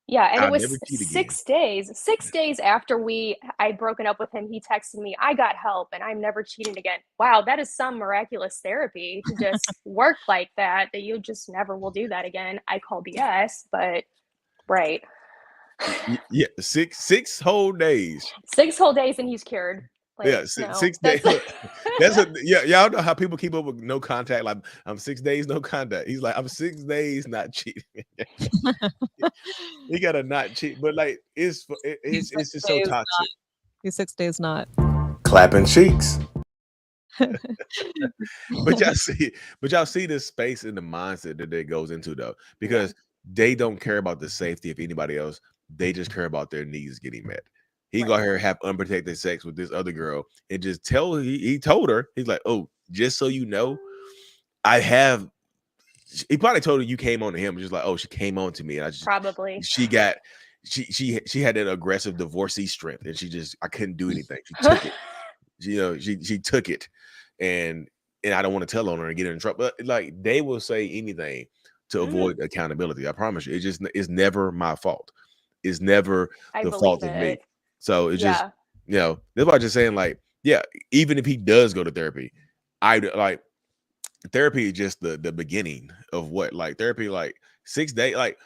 Yeah, and it I'll never was cheat again. 6 days after I'd broken up with him, he texted me, I got help and I'm never cheating again. Wow, that is some miraculous therapy to just work like that you just never will do that again. I call BS, but right. Yeah, six whole days. 6 whole days and he's cured. Yeah, Like, six, no, 6 days. Look, that's a yeah. Y'all know how people keep up with no contact. Like I'm 6 days no contact. He's like I'm 6 days not cheating. He gotta not cheat, but like He's it's 6 just so days not. toxic. He's 6 days not. Clapping cheeks. But y'all see this space in the mindset that it goes into though, Yeah. because they don't care about the safety of anybody else. They just care about their needs getting met. He go Right. here have unprotected sex with this other girl and just he told her, he's like, oh, just so you know, I have he probably told her you came on to him, just like, oh, she came on to me. And Probably. she got she had that aggressive divorcee strength and I couldn't do anything. She took it. She took it and I don't want to tell on her and get her in trouble. But like they will say anything to Mhm. avoid accountability. I promise you. It's never my fault. It's never I the believe fault of me. it. So it's just, Yeah. that's why I'm just saying, like, yeah, even if he does go to therapy, I like therapy is just the beginning of what like therapy, like 6 days, like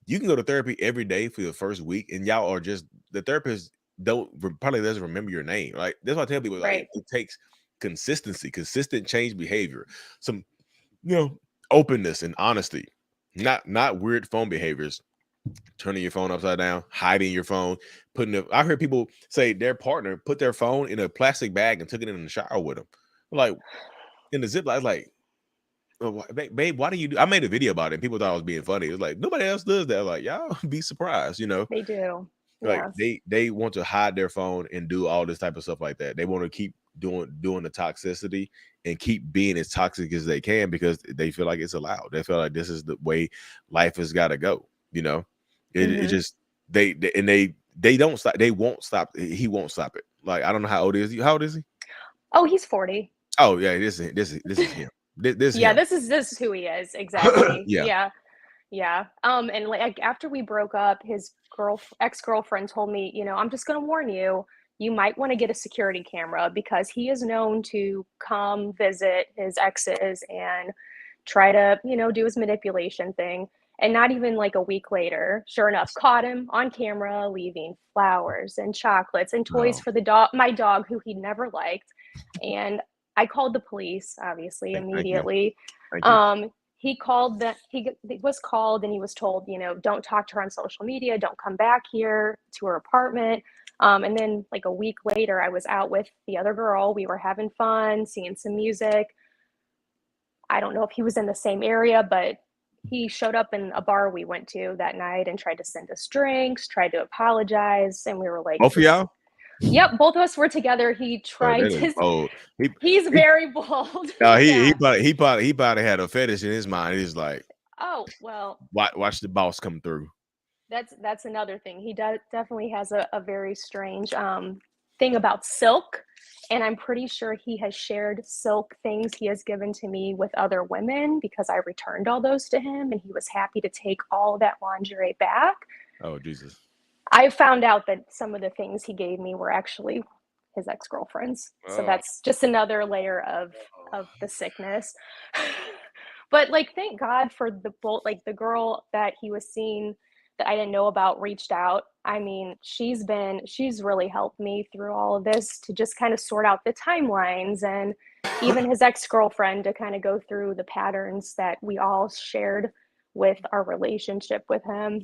you can go to therapy every day for the first week, and y'all are just the therapist probably doesn't remember your name. Like that's why I tell people, like Right. it takes consistency, consistent change behavior, some openness and honesty, not weird phone behaviors, turning your phone upside down, hiding your phone, I heard people say their partner put their phone in a plastic bag and took it in the shower with them, like in the Ziploc. Like, oh, babe, why do you do? I made a video about it and people thought I was being funny. It was like nobody else does that. Like, y'all be surprised, They do. like Yeah. they want to hide their phone and do all this type of stuff like that. They want to keep doing the toxicity and keep being as toxic as they can because they feel like it's allowed. They feel like this is the way life has got to go. It just they don't stop. They won't stop. He won't stop it. Like, I don't know how old is he. How old is he? Oh, he's 40. Oh yeah, this is him. This Yeah, him. this is who he is. Exactly. Yeah. Yeah. And like after we broke up, his ex-girlfriend told me, I'm just going to warn you, you might want to get a security camera because he is known to come visit his exes and try to, do his manipulation thing. And not even like a week later, sure enough, caught him on camera leaving flowers and chocolates and toys Oh. for my dog, who he never liked. And I called the police, obviously, immediately. Thank you. He was called and he was told, don't talk to her on social media, don't come back here to her apartment. And then like a week later, I was out with the other girl. We were having fun, seeing some music. I don't know if he was in the same area, but he showed up in a bar we went to that night and tried to send us drinks, tried to apologize. And we were like, Both of y'all? Yep, both of us were together. He tried That is to. bold. He's very bold. He Yeah. probably had a fetish in his mind. He's like, Oh, well, watch the boss come through. that's another thing. He definitely has a very strange thing about silk. And I'm pretty sure he has shared silk things he has given to me with other women because I returned all those to him and he was happy to take all that lingerie back. Oh, Jesus. I found out that some of the things he gave me were actually his ex-girlfriends. So Oh. that's just another layer of the sickness. But like, thank God for the girl that he was seeing that I didn't know about reached out. I mean, she's really helped me through all of this to just kind of sort out the timelines, and even his ex-girlfriend to kind of go through the patterns that we all shared with our relationship with him.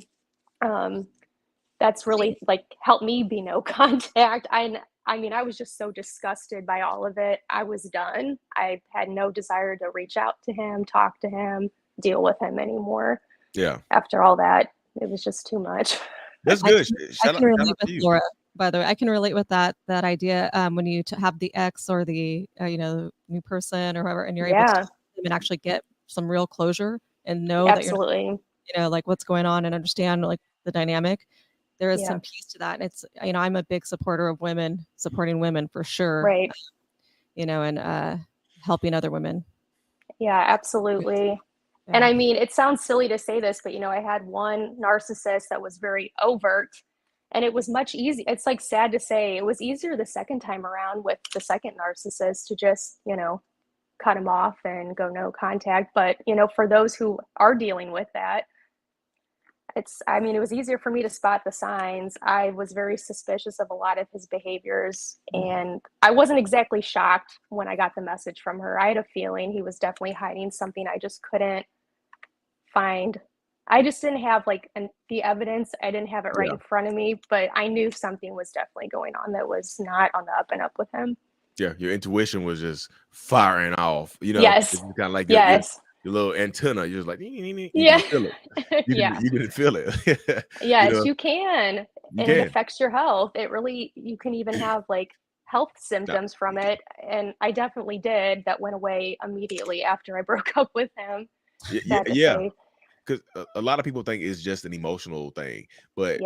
That's really like helped me be no contact. I mean, I was just so disgusted by all of it. I was done. I had no desire to reach out to him, talk to him, deal with him anymore. Yeah. After all that, it was just too much. That's good. I can relate with you. Laura, by the way. I can relate with that idea when you have the ex or the new person or whoever, and you're able to talk to them and actually get some real closure and know that Absolutely. you're like what's going on and understand like the dynamic. There is Yeah. some piece to that. And it's, I'm a big supporter of women, supporting women for sure. Right. And helping other women. Yeah, absolutely. Yeah. And I mean, it sounds silly to say this, but I had one narcissist that was very overt, and it was much easier. It's like sad to say, it was easier the second time around with the second narcissist to just, cut him off and go no contact. But, for those who are dealing with that, it was easier for me to spot the signs. I was very suspicious of a lot of his behaviors, and I wasn't exactly shocked when I got the message from her. I had a feeling he was definitely hiding something I just couldn't find. I just didn't have the evidence. I didn't have it right in front of me, but I knew something was definitely going on that was not on the up and up with him. Yeah, your intuition was just firing off. Yes. It's kind of like your little antenna. You're just like, you yeah, feel it. You didn't feel it. Yes, you can. You and can. It affects your health. You can even have health symptoms from it. And I definitely did. That went away immediately after I broke up with him. Yeah. Because a lot of people think it's just an emotional thing, but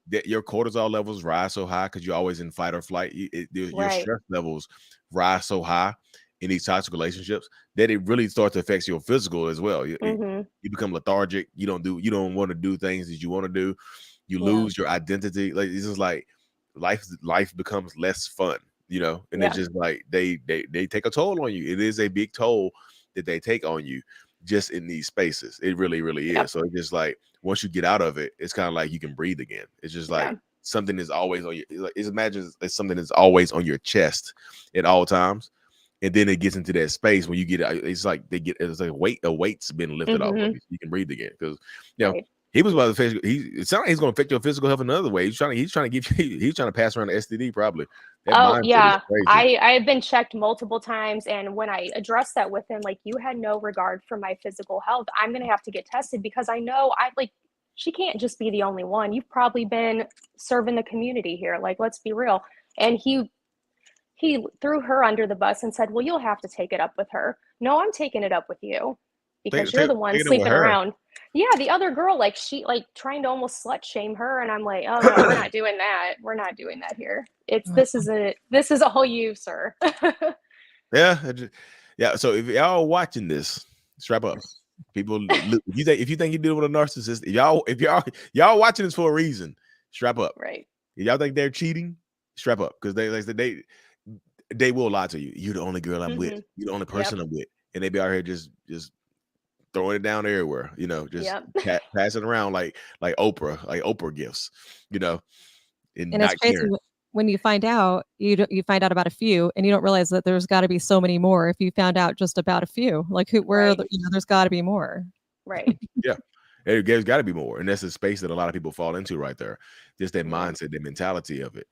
that your cortisol levels rise so high because you're always in fight or flight. Your stress levels rise so high in these toxic relationships that it really starts to affect your physical as well. You become lethargic. You don't want to do things that you want to do. You lose your identity. Like, it's just like life becomes less fun, and it's just like they take a toll on you. It is a big toll that they take on you. just in these spaces. It really, really Yep. is. So it's just like once you get out of it, it's kind of like you can breathe again. It's just like Yeah. something is always on your. It's imagine it's something that's always on your chest at all times, and then it gets into that space when you get. It's like it's like a weight's been lifted off of Mm-hmm. you. So you can breathe again because you know. Right. He was about to face. It sounds like he's going to affect your physical health another way. He's trying to give you. He's trying to pass around the STD. Probably that Oh mindset is yeah, crazy. I've been checked multiple times, and when I addressed that with him, like, you had no regard for my physical health. I'm gonna have to get tested because I know I like she can't just be the only one. You've probably been serving the community here. Like, let's be real. And he threw her under the bus and said, "Well, you'll have to take it up with her." No, I'm taking it up with you because you're the one Take it with sleeping her. around. Yeah, the other girl, like, she like trying to almost slut shame her, and I'm like, "Oh no, we're not doing that. We're not doing that here. It's this is all you, sir." Yeah, yeah. So if y'all watching this, strap up. People, look, if you think you deal with a narcissist, if y'all watching this for a reason, strap up. Right. If y'all think they're cheating, strap up because they will lie to you. You're the only girl I'm with. Mm-hmm. You're the only Yep. person I'm with, and they be out here just throwing it down everywhere. Just Yep. passing around like Oprah gifts. And And it's not crazy caring. when you find out, you find out about a few, and you don't realize that there's got to be so many more. If you found out just about a few, like Right. there's got to be more. Right. Yeah. There's got to be more. And that's a space that a lot of people fall into right there. Just that Yeah. mindset, the mentality of it.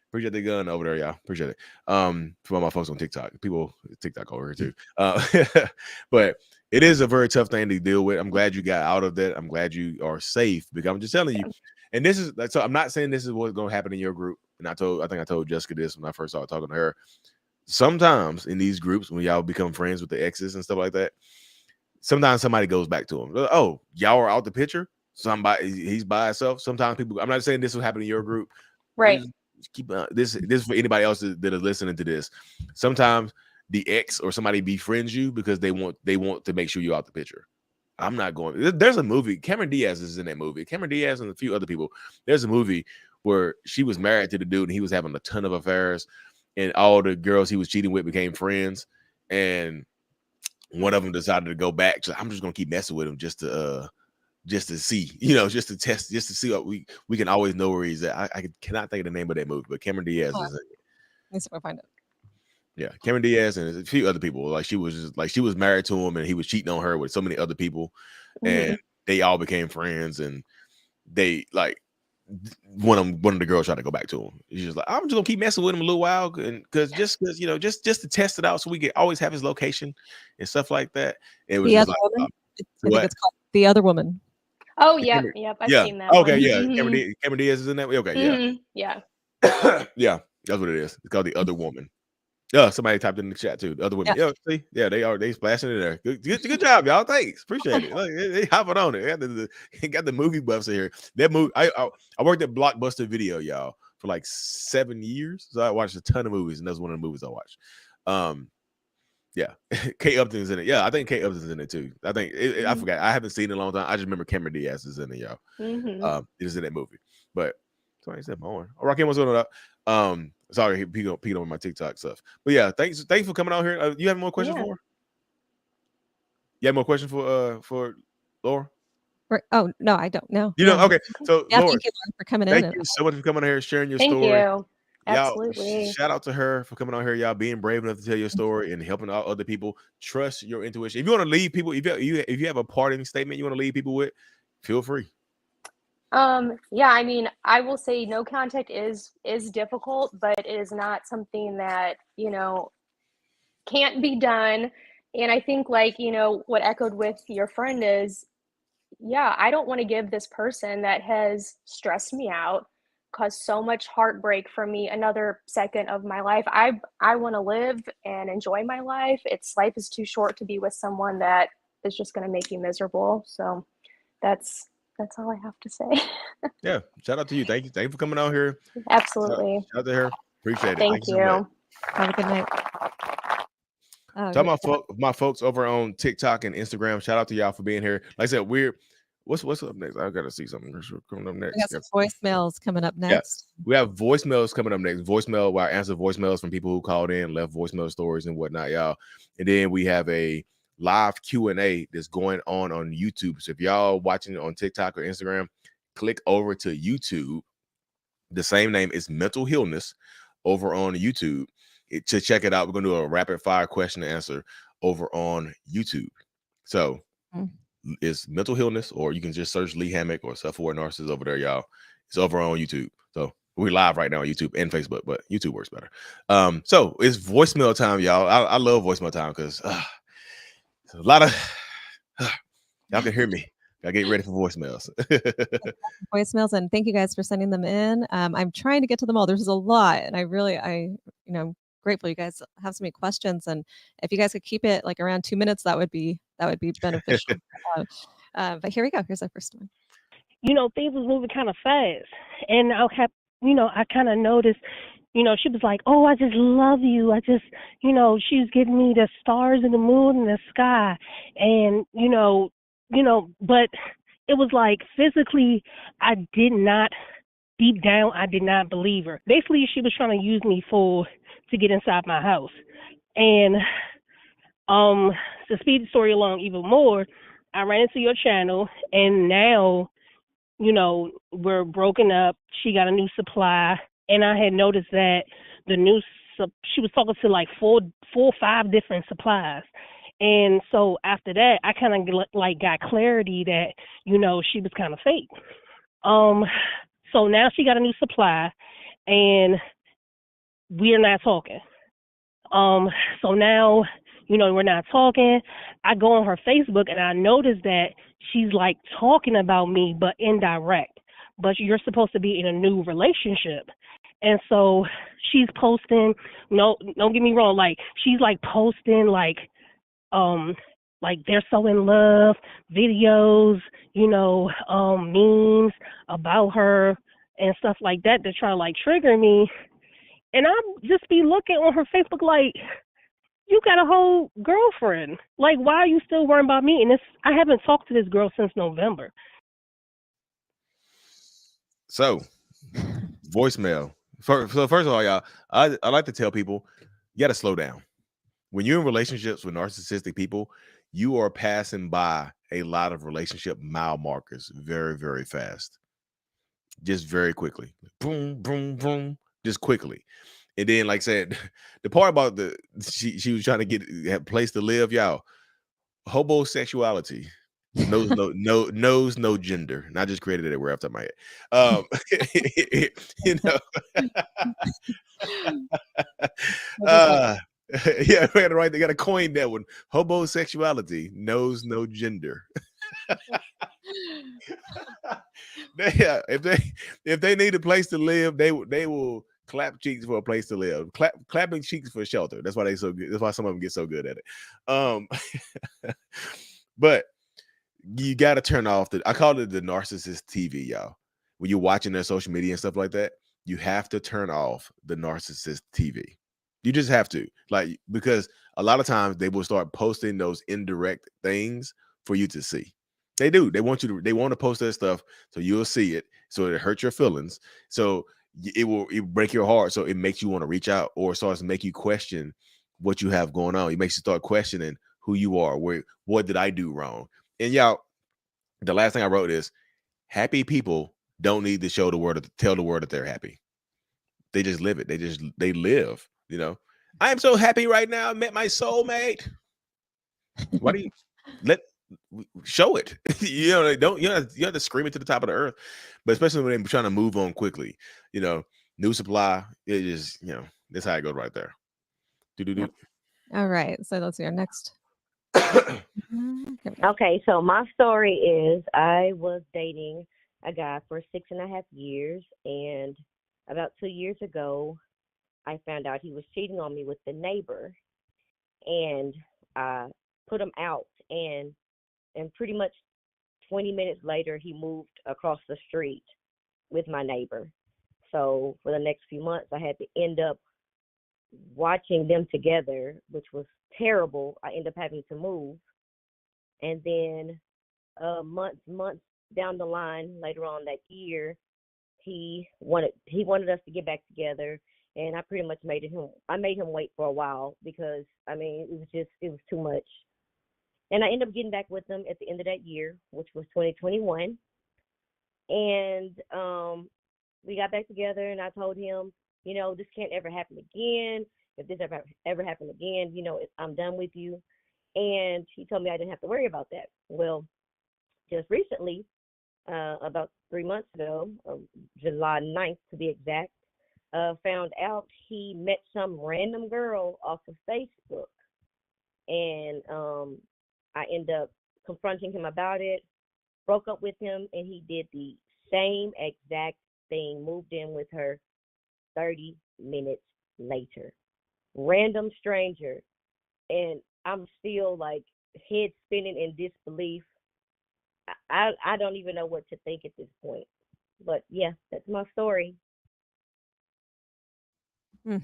Appreciate the gun over there, y'all. Appreciate it. For all my folks on TikTok. People TikTok over here too. But it is a very tough thing to deal with. I'm glad you got out of that. I'm glad you are safe because I'm just telling you. And this is so I'm not saying this is what's gonna happen in your group. And I think I told Jessica this when I first started talking to her. Sometimes in these groups, when y'all become friends with the exes and stuff like that, sometimes somebody goes back to him. Oh, y'all are out the picture. He's by himself. Sometimes people. I'm not saying this will happen in your group. Right. Just keep this is for anybody else that is listening to this. Sometimes the ex or somebody befriends you because they want to make sure you're out the picture. I'm not going. There's a movie. Cameron Diaz is in that movie. Cameron Diaz and a few other people. There's a movie where she was married to the dude and he was having a ton of affairs, and all the girls he was cheating with became friends, and one of them decided to go back. So I'm just gonna keep messing with him just to see, just to test, just to see what we can always know where he's at. I cannot think of the name of that movie, but Cameron Diaz is in it. Let's see if I find it. Yeah, Cameron Diaz and a few other people. Like she was married to him and he was cheating on her with so many other people, and they all became friends. And they like one of the girls tried to go back to him. She's just like, I'm just gonna keep messing with him a little while, and because just to test it out, so we can always have his location and stuff like that. It was The just other like, woman. I think it's called The Other Woman. Oh, yep. I've seen that. Okay, one. yeah. Mm-hmm. Cameron Diaz is in that. Okay, yeah. Mm-hmm. Yeah. Yeah, that's what it is. It's called The Other Woman. Yeah, somebody typed in the chat too. The Other Women. Yeah, see, yeah, they splashing it there. Good job, y'all. Thanks, appreciate it. Like, they hopping on it. Got the movie buffs in here. That movie. I worked at Blockbuster Video, y'all, for like 7 years. So I watched a ton of movies, and that's one of the movies I watched. Yeah, Kate Upton's in it. Yeah, I think Kate Upton's in it too. I think I forgot. I haven't seen it in a long time. I just remember Cameron Diaz is in it, y'all. It is in that movie. But somebody said more. Oh, Rakim, what's going on? Sorry, peed on my TikTok stuff. But yeah, thanks for coming out here. You have more questions for her? You have more questions for Laura? Oh no, I don't know. Okay. So yeah, Laura, thank you Lauren, for coming thank in. you so much for coming on here, sharing your Thank story. you. Absolutely. Y'all, shout out to her for coming on here, y'all, being brave enough to tell your story and helping out other people. Trust your intuition. If you want to leave people, if you have a parting statement you want to leave people with, feel free. Yeah, I mean, I will say no contact is difficult, but it is not something that, can't be done. And I think, like, what echoed with your friend is, yeah, I don't want to give this person that has stressed me out, caused so much heartbreak for me, another second of my life. I want to live and enjoy my life. Life is too short to be with someone that is just going to make you miserable. So that's all I have to say. Yeah, shout out to you. Thank you for coming out here. Absolutely. Shout out to her. Appreciate it. Thank you so much. Have a good night. Talk about my folks over on TikTok and Instagram. Shout out to y'all for being here. Like I said, what's up next? I gotta see something coming up next. We got some voicemails coming up next. Yeah, we have voicemails coming up next. Voicemail where I answer voicemails from people who called in, left voicemail stories and whatnot, y'all. And then we have a live Q&A that's going on YouTube. So if y'all watching it on TikTok or Instagram, click over to YouTube. The same name is Mental Illness over on YouTube to check it out. We're going to do a rapid fire question and answer over on YouTube. So it's Mental Illness, or you can just search Lee Hammock or Self-Aware Narcissist over there, y'all. It's over on YouTube. So we're live right now on YouTube and Facebook, but YouTube works better. So it's voicemail time, y'all. I love voicemail time because a lot of y'all can hear me. I get ready for voicemails. Voicemails, and thank you guys for sending them in. I'm trying to get to them all. There's a lot, and grateful you guys have so many questions. And if you guys could keep it like around 2 minutes, that would be beneficial. But here we go. Here's our first one. Things was moving kind of fast, and I kind of noticed. She was like, "Oh, I just love you. I just, she was giving me the stars and the moon and the sky, and but it was like physically, deep down, I did not believe her. Basically, she was trying to use me to get inside my house. And to speed the story along even more, I ran into your channel, and now, we're broken up. She got a new supply, and I had noticed that she was talking to like four or five different supplies. And so after that, I kind of like got clarity that, she was kind of fake. So now she got a new supply, and we're not talking. So now, we're not talking. I go on her Facebook, and I notice that she's like talking about me, but indirect. But you're supposed to be in a new relationship. And so she's posting, no, don't get me wrong, like she's like posting like they're so in love, videos, memes about her and stuff like that to try to like trigger me. And I'll just be looking on her Facebook like, you got a whole girlfriend. Like, why are you still worrying about me? And I haven't talked to this girl since November. So, voicemail. So first of all, y'all, I like to tell people, you got to slow down. When you're in relationships with narcissistic people, you are passing by a lot of relationship mile markers very, very fast. Just very quickly. Boom, boom, boom. Just quickly. And then, like I said, the part about she was trying to get a place to live, y'all. Homosexuality knows no gender. And I just created it right off the top of my head. Yeah, right. They got to coin that one. Homosexuality knows no gender. If they need a place to live, they will clap cheeks for a place to live. Clapping cheeks for shelter. That's why they so good. That's why some of them get so good at it. But you got to turn off I call it the narcissist TV, y'all. When you're watching their social media and stuff like that, you have to turn off the narcissist TV. You just have to, like, because a lot of times they will start posting those indirect things for you to see. They do. They want to post that stuff so you'll see it. So it hurts your feelings. So it will break your heart. So it makes you want to reach out, or starts to make you question what you have going on. It makes you start questioning who you are. What did I do wrong? And y'all, the last thing I wrote is, happy people don't need to tell the world that they're happy. They just live it. They live, I am so happy right now. I met my soulmate. Why do you show it? You have to scream it to the top of the earth. But especially when they're trying to move on quickly, new supply. It is, that's how it goes right there. Yep. All right. So let's see our next. Okay, so my story is I was dating a guy for 6.5 years, and about 2 years ago, I found out he was cheating on me with the neighbor, and I put him out, and pretty much 20 minutes later, he moved across the street with my neighbor. So for the next few months, I had to end up watching them together, which was terrible. I ended up having to move. And then months down the line, later on that year, he wanted us to get back together, and I pretty much made him wait for a while because it was too much. And I ended up getting back with him at the end of that year, which was 2021. And we got back together, and I told him, this can't ever happen again. If this ever happened again, I'm done with you. And he told me I didn't have to worry about that. Well, just recently, about 3 months ago, July 9th to be exact, found out he met some random girl off of Facebook. And I ended up confronting him about it, broke up with him, and he did the same exact thing, moved in with her 30 minutes later. Random stranger. And I'm still like head spinning in disbelief. I don't even know what to think at this point. But yeah, that's my story. Hmm.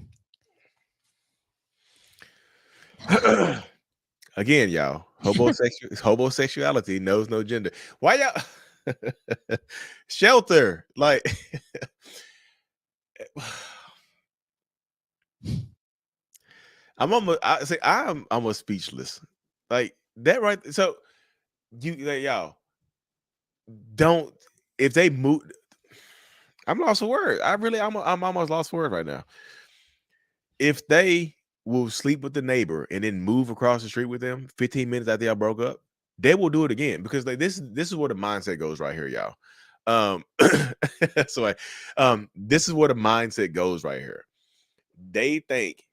Again, y'all, homosexuality knows no gender. Why y'all shelter? Like I'm almost speechless. Like that right. So y'all don't if they move. I'm lost for word. I'm almost lost for word right now. If they will sleep with the neighbor and then move across the street with them 15 minutes after y'all broke up, they will do it again because like this is where the mindset goes right here, y'all. So this is where the mindset goes right here. They think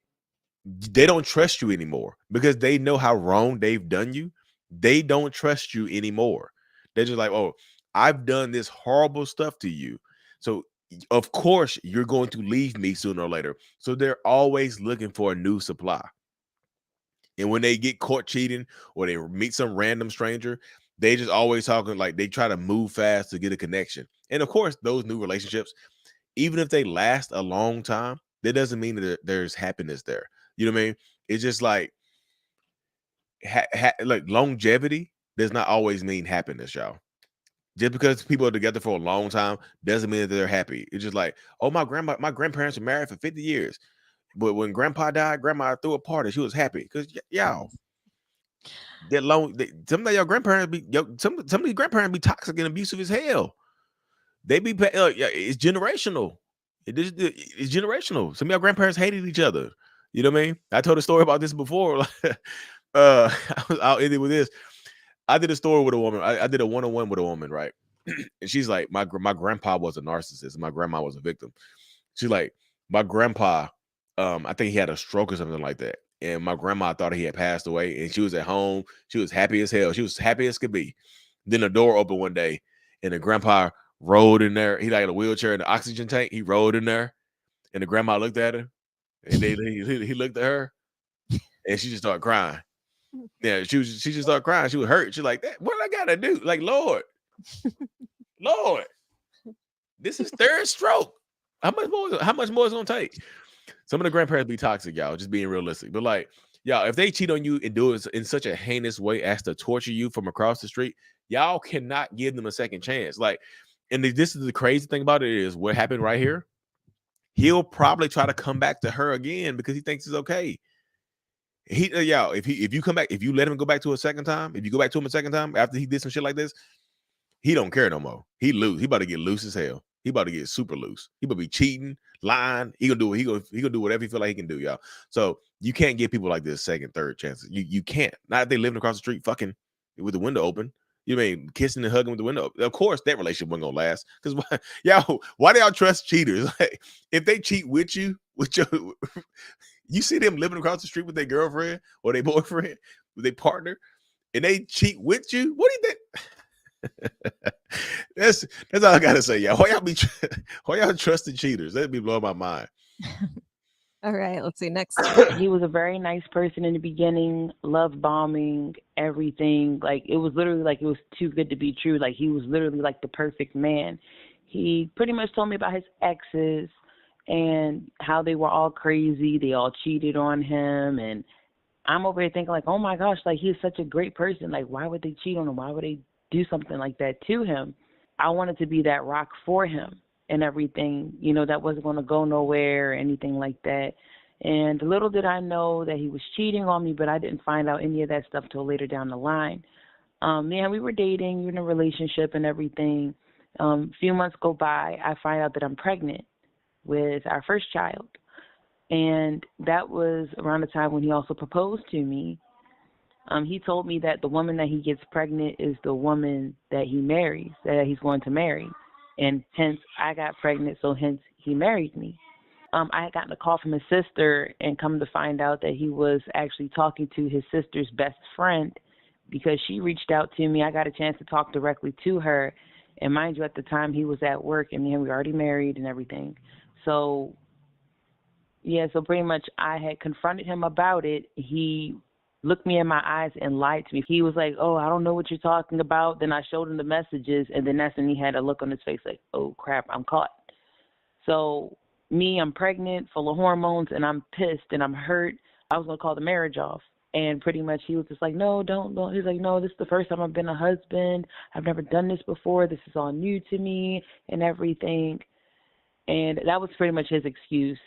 they don't trust you anymore because they know how wrong they've done you. They don't trust you anymore. They're just like, oh, I've done this horrible stuff to you. So of course you're going to leave me sooner or later. So they're always looking for a new supply. And when they get caught cheating or they meet some random stranger, they just always talking like they try to move fast to get a connection. And of course, those new relationships, even if they last a long time, that doesn't mean that there's happiness there. You know what I mean? It's just like like longevity does not always mean happiness, y'all. Just because people are together for a long time doesn't mean that they're happy. It's just like, oh, my grandparents were married for 50 years. But when grandpa died, grandma threw a party. She was happy. Because y'all, that long some of your grandparents be some of these grandparents be toxic and abusive as hell. They be yeah, it's generational. It's generational. Some of your grandparents hated each other. You know what I mean? I told a story about this before. I'll end it with this. I did a story with a woman. I did a one-on-one with a woman, right? And she's like, my grandpa was a narcissist. My grandma was a victim. She's like, my grandpa, I think he had a stroke or something like that. And my grandma thought he had passed away. And she was at home. She was happy as hell. She was happy as could be. Then the door opened one day, and the grandpa rolled in there. He like in a wheelchair in the oxygen tank. He rolled in there, and the grandma looked at him, and he looked at her, and she just started crying. Yeah, she just started crying. She was hurt. She's like, what I gotta do? Like, Lord, this is third stroke. How much more is it gonna take? Some of the grandparents be toxic, y'all, just being realistic. But like, y'all, if they cheat on you and do it in such a heinous way as to torture you from across the street, y'all cannot give them a second chance. Like, and this is the crazy thing about it is what happened right here. He'll probably try to come back to her again because he thinks it's okay. Y'all, if you come back, if you let him go back to a second time, if you go back to him a second time after he did some shit like this, he don't care no more. He loose. He about to get loose as hell. He about to get super loose. He about to be cheating, lying. He gonna do he gonna do whatever he feel like he can do, y'all. So you can't give people like this second, third chances. You can't. Not if they living across the street, fucking with the window open. You mean kissing and hugging with the window open. Of course, that relationship wasn't gonna last. Because why do y'all trust cheaters? Like, if they cheat with you, with your you see them living across the street with their girlfriend or their boyfriend, with their partner, and they cheat with you. What do you think? That's all I gotta say, y'all. Why y'all trusting cheaters? That'd be blowing my mind. All right, let's see next. He was a very nice person in the beginning, loved bombing, everything. Like, it was literally like it was too good to be true. Like, he was literally like the perfect man. He pretty much told me about his exes and how they were all crazy. They all cheated on him. And I'm over here thinking like, oh my gosh, like, he's such a great person. Like, why would they cheat on him? Why would they do something like that to him? I wanted to be that rock for him and everything, that wasn't going to go nowhere or anything like that. And little did I know that he was cheating on me, but I didn't find out any of that stuff till later down the line. Yeah, we were dating, we were in a relationship and everything. A few months go by, I find out that I'm pregnant with our first child. And that was around the time when he also proposed to me. He told me that the woman that he gets pregnant is the woman that he marries, that he's going to marry. And hence, I got pregnant, so hence he married me. I had gotten a call from his sister and come to find out that he was actually talking to his sister's best friend because she reached out to me. I got a chance to talk directly to her. And mind you, at the time he was at work and we were already married and everything. So, yeah, so pretty much I had confronted him about it. He looked me in my eyes and lied to me. He was like, oh, I don't know what you're talking about. Then I showed him the messages, and then that's when he had a look on his face like, oh, crap, I'm caught. So me, I'm pregnant, full of hormones, and I'm pissed and I'm hurt. I was going to call the marriage off. And pretty much he was just like, no, don't. He's like, no, this is the first time I've been a husband. I've never done this before. This is all new to me and everything. And that was pretty much his excuse.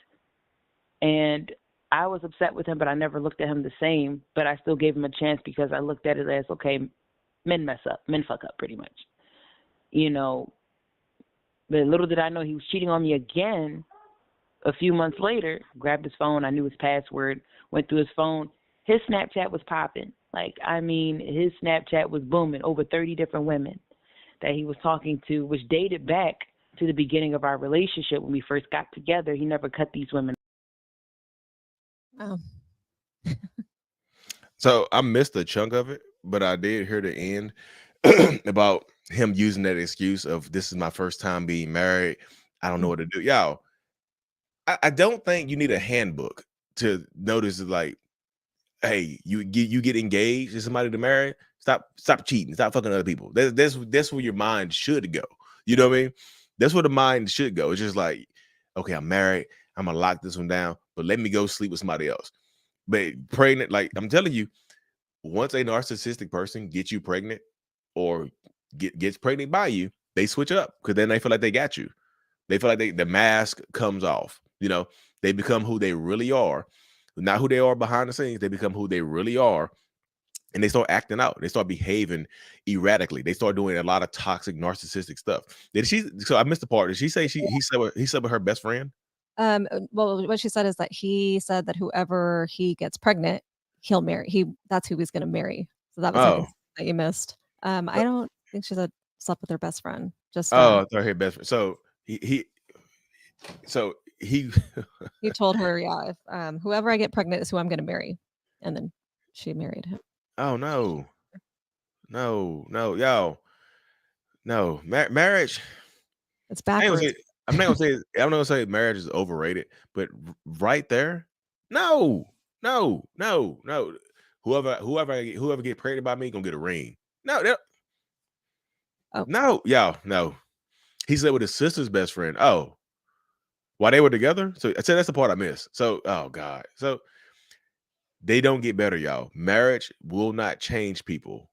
And I was upset with him, but I never looked at him the same. But I still gave him a chance because I looked at it as, okay, men mess up. Men fuck up pretty much. You know, but little did I know he was cheating on me again. A few months later, grabbed his phone. I knew his password, went through his phone. His Snapchat was popping. Like, I mean, his Snapchat was booming. Over 30 different women that he was talking to, which dated back to the beginning of our relationship when we first got together. He never cut these women. Oh. So I missed a chunk of it, but I did hear the end about him using that excuse of this is my first time being married. I don't know what to do. Y'all, I don't think you need a handbook to notice like, hey, you get engaged to somebody to marry. Stop cheating. Stop fucking other people. That's where your mind should go. You know what I mean? That's where the mind should go. It's just like, okay, I'm married. I'm gonna lock this one down, but let me go sleep with somebody else. But pregnant, like I'm telling you, once a narcissistic person gets you pregnant or gets pregnant by you, they switch up because then they feel like they got you. They feel like the mask comes off. You know, they become who they really are, not who they are behind the scenes. They become who they really are, and they start acting out. They start behaving erratically. They start doing a lot of toxic, narcissistic stuff. Did she? So I missed the part. Did she say he slept with her best friend? Well, what she said is that he said that whoever he gets pregnant, he'll marry. That's who he's going to marry. So that was I guess Oh, that you missed. I don't think she said slept with her best friend. Just oh, I thought her best friend. So so he he told her, yeah, if whoever I get pregnant is who I'm going to marry, and then she married him. oh no, y'all, no, marriage. It's I ain't gonna backwards. say, I'm not gonna say marriage is overrated, but right there, no, no. Whoever get pregnant by me gonna get a ring. No, Oh. no, y'all, no. He said with his sister's best friend. Oh, while they were together. So I said that's the part I missed. So, oh God. So they don't get better, y'all. Marriage will not change people.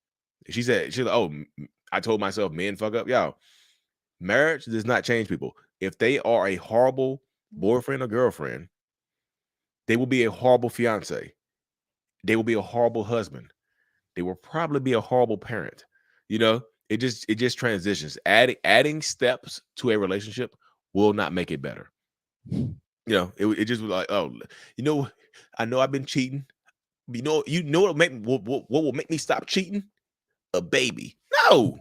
She's like, oh, I told myself men fuck up. Y'all, marriage does not change people. If they are a horrible boyfriend or girlfriend, they will be a horrible fiance. They will be a horrible husband. They will probably be a horrible parent. You know, it just transitions. Adding steps to a relationship will not make it better. You know, it just was like, oh, you know, I know I've been cheating. You know what will make me stop cheating? A baby. No.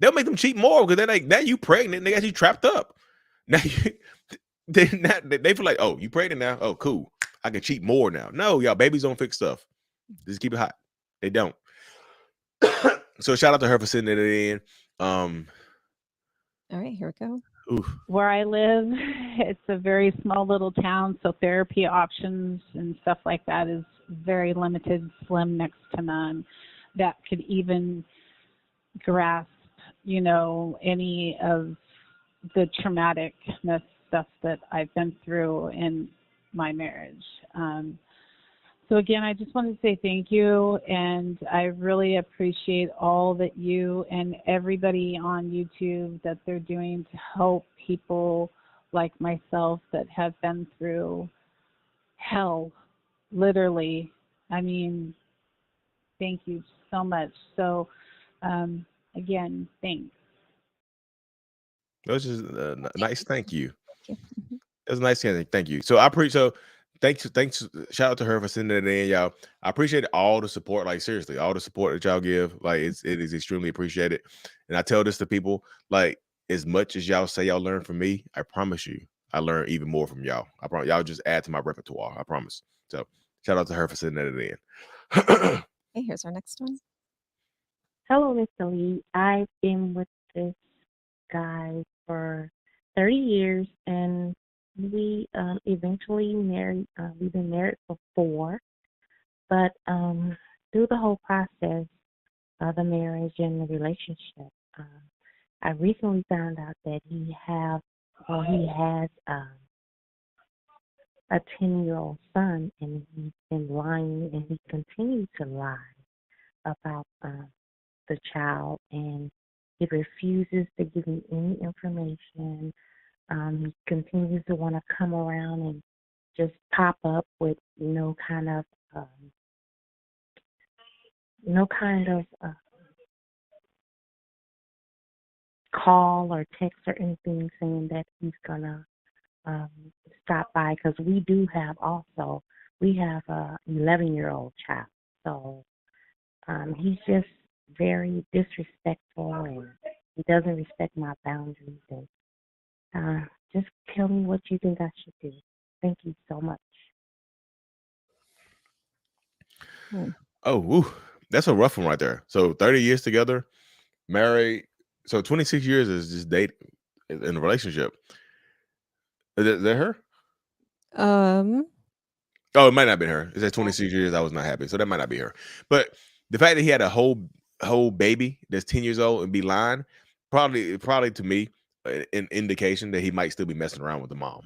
They'll make them cheat more because they're like, now you pregnant and they got you trapped up. Now they feel like, oh, you pregnant now? Oh, cool. I can cheat more now. No, y'all, babies don't fix stuff. Just keep it hot. They don't. So shout out to her for sending it in. All right, here we go. Oof. Where I live, it's a very small little town, so therapy options and stuff like that is very limited, slim, next to none, that could even grasp, any of the traumaticness stuff that I've been through in my marriage. So again, I just wanted to say thank you, and I really appreciate all that you and everybody on YouTube that they're doing to help people like myself that have been through hell, literally. I mean, thank you so much. So, again, thanks. That was just a nice thank you. Thank you. It was a nice saying thank you. So I appreciate. So thanks. Shout out to her for sending it in, y'all. I appreciate all the support. Like seriously, all the support that y'all give. Like it is extremely appreciated. And I tell this to people. Like as much as y'all say y'all learn from me, I promise you, I learn even more from y'all. I promise y'all just add to my repertoire. I promise. So shout out to her for sending it in. Okay, here's our next one. Hello, Mr. Lee. I've been with this guy for 30 years, and we eventually married. We've been married for 4, but through the whole process of the marriage and the relationship, I recently found out that he has a 10-year-old son, and he's been lying, and he continues to lie about the child, and he refuses to give me any information. He continues to want to come around and just pop up with no kind of call or text or anything saying that he's gonna stop by, because we have a 11-year-old child. So he's just very disrespectful, and he doesn't respect my boundaries. And just tell me what you think I should do. Thank you so much. Oh, woo. That's a rough one right there. So 30 years together, married. So 26 years is just dating in a relationship. Is that her? Um, Oh, it might not have been her. It said 26 years. I was not happy, so that might not be her. But the fact that he had a whole baby that's 10 years old and be lying, probably to me, an indication that he might still be messing around with the mom.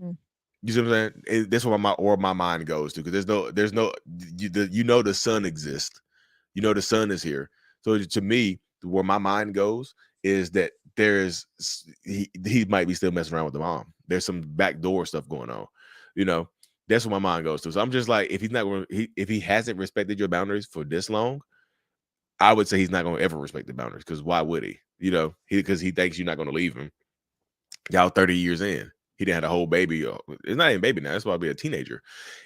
Mm. You see what I'm saying? That's where my mind goes to, because there's no the son exists. You know the son is here. So to me, where my mind goes is that he might be still messing around with the mom. There's some backdoor stuff going on. You know, that's what my mind goes to. So I'm just like, if he's not going, if he hasn't respected your boundaries for this long, I would say he's not going to ever respect the boundaries, because why would he? You know, because he thinks you're not going to leave him. Y'all 30 years in. He didn't have a whole baby. It's not even a baby now. It's probably a teenager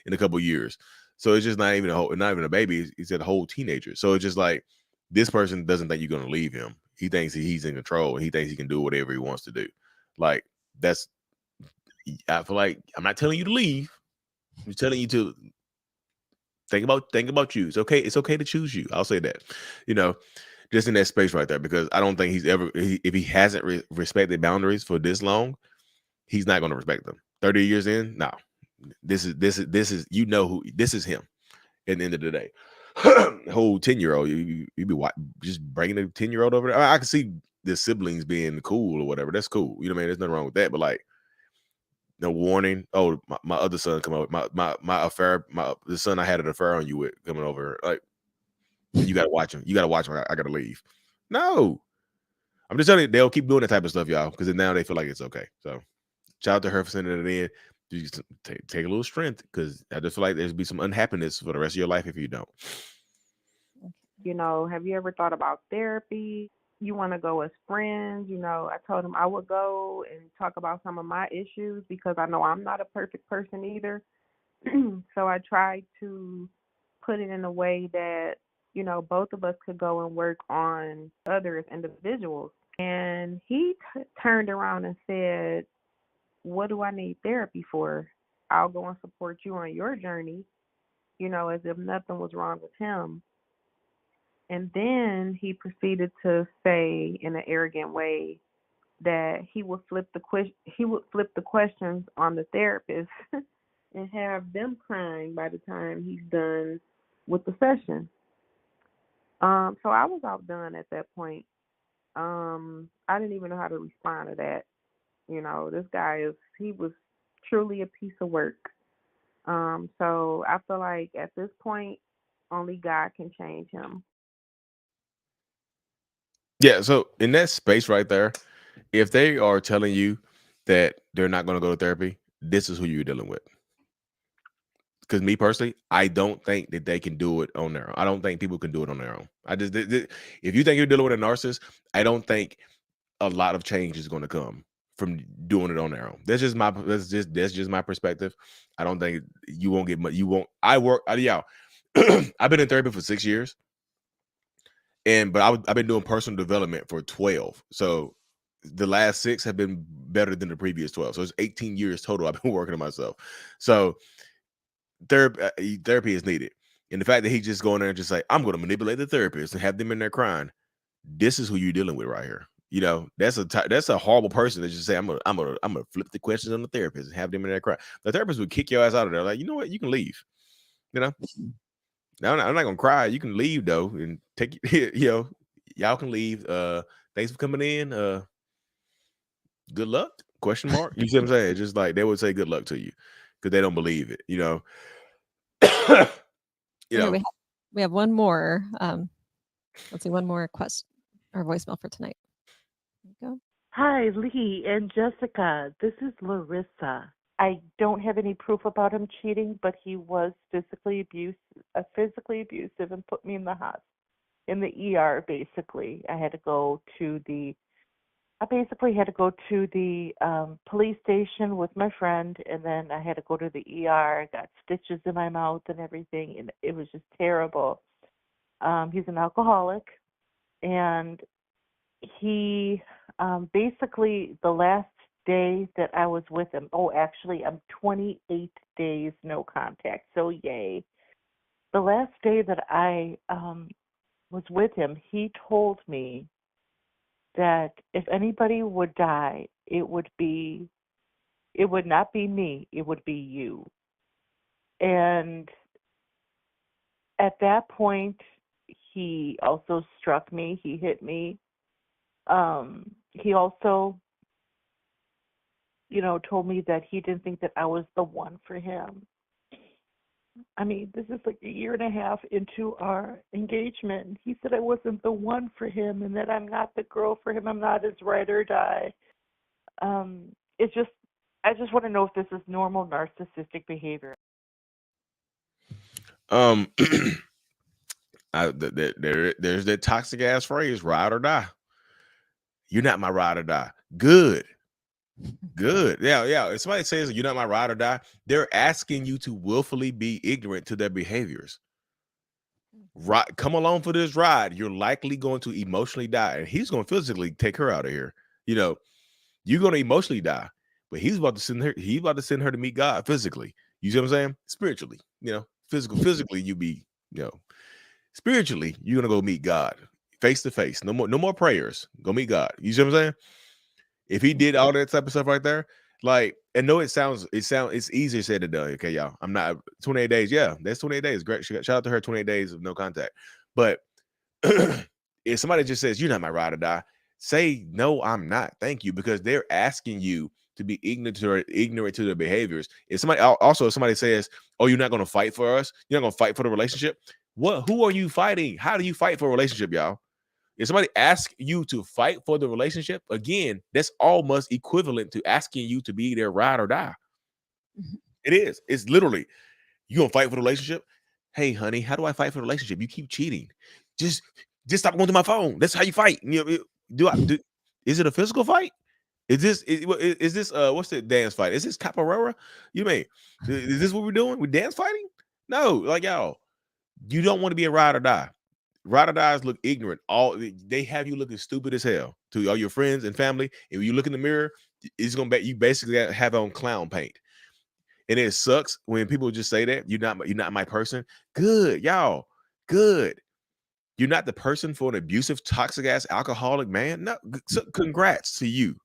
in a couple of years. So it's just not even a baby. He said a whole teenager. So it's just like, this person doesn't think you're going to leave him. He thinks he's in control, and he thinks he can do whatever he wants to do. Like, I feel like I'm not telling you to leave. I'm telling you to think about you. It's okay. It's okay to choose you. I'll say that. You know, just in that space right there, because I don't think he's ever, if he hasn't respected boundaries for this long, he's not going to respect them. 30 years in, no. This is you know who this is him. At the end of the day, whole 10-year-old, you be just bringing a 10-year-old over there. I can see the siblings being cool or whatever. That's cool. You know what I mean? There's nothing wrong with that. But like, no warning. Oh, my other son come over. My affair. The son I had an affair on you with coming over. Like, you gotta watch him. You gotta watch him. I gotta leave. No, I'm just telling you, they'll keep doing that type of stuff, y'all, because now they feel like it's okay. So shout out to her for sending it in. You just take a little strength, because I just feel like there's be some unhappiness for the rest of your life if you don't. You know, have you ever thought about therapy? You want to go as friends? You know, I told him I would go and talk about some of my issues, because I know I'm not a perfect person either. So I tried to put it in a way that, you know, both of us could go and work on others, individuals. And he turned around and said, what do I need therapy for? I'll go and support you on your journey, you know, as if nothing was wrong with him. And then he proceeded to say in an arrogant way that he would flip the questions on the therapist and have them crying by the time he's done with the session. So I was outdone at that point. I didn't even know how to respond to that. You know, this guy he was truly a piece of work. So I feel like at this point, only God can change him. Yeah. So in that space right there, if they are telling you that they're not going to go to therapy, this is who you're dealing with. because me personally, I don't think that they can do it on their own. I don't think people can do it on their own. If you think you're dealing with a narcissist, I don't think a lot of change is going to come from doing it on their own. That's just my perspective. I don't think you won't get much. You won't. Yeah. I've been in therapy for 6 years, but I've been doing personal development for 12. So the last 6 have been better than the previous 12. So it's 18 years total I've been working on myself. So therapy is needed. And the fact that he just going there and just like, I'm going to manipulate the therapist and have them in there crying. This is who you're dealing with right here. You know, that's a horrible person to just say, I'm gonna flip the questions on the therapist and have them in there cry. The therapist would kick your ass out of there. Like, you know what? You can leave. You know, now I'm not gonna cry. You can leave though, and take y'all can leave. Thanks for coming in. Good luck? Question mark. You see what I'm saying? It's just like they would say good luck to you because they don't believe it. You know. Okay, we have one more. Let's see, one more question or voicemail for tonight. There you go. Hi, Lee and Jessica. This is Larissa. I don't have any proof about him cheating, but he was physically abusive and put me in the ER. Basically, I basically had to go to the police station with my friend, and then I had to go to the ER. I got stitches in my mouth and everything, and it was just terrible. He's an alcoholic, and he basically the last day that I was with him, actually I'm 28 days no contact, so yay. The last day that I was with him, he told me that if anybody would die, it would not be me, it would be you. And at that point, he also struck me, he hit me. He also, told me that he didn't think that I was the one for him. I mean, this is like 1.5 years into our engagement. He said I wasn't the one for him and that I'm not the girl for him. I'm not his ride or die. I just want to know if this is normal narcissistic behavior. There's that toxic ass phrase, ride or die. You're not my ride or die. Good. Yeah. If somebody says you're not my ride or die, they're asking you to willfully be ignorant to their behaviors. Right, come along for this ride. You're likely going to emotionally die, and he's going to physically take her out of here. You're going to emotionally die, but he's about to send her. He's about to send her to meet God physically. You see what I'm saying? Spiritually, physically, spiritually, you're gonna go meet God face to face. No more prayers. Go meet God. You see what I'm saying? If he did all that type of stuff right there, like, and no, it's easier said than done. Okay, y'all. I'm not 28 days. Yeah, that's 28 days. Great. Shout out to her. 28 days of no contact. But if somebody just says you're not my ride or die, say no, I'm not. Thank you, because they're asking you to be ignorant to their behaviors. If somebody says, "Oh, you're not going to fight for us. You're not going to fight for the relationship." What? Who are you fighting? How do you fight for a relationship, y'all? If somebody asks you to fight for the relationship, again, that's almost equivalent to asking you to be their ride or die. It is. It's literally, you gonna fight for the relationship? Hey, honey, how do I fight for the relationship? You keep cheating. Just stop going to my phone. That's how you fight. Is it a physical fight? Is this what's the dance fight? Is this capoeira? You mean is this what we're doing? We're dance fighting? No, like, y'all, you don't want to be a ride or die. Ride or dies look ignorant. They have you looking stupid as hell to all your friends and family. If you look in the mirror, it's gonna be you basically have on clown paint. And it sucks when people just say that you're not my person. Good, y'all. Good. You're not the person for an abusive, toxic ass alcoholic man. No, so congrats to you.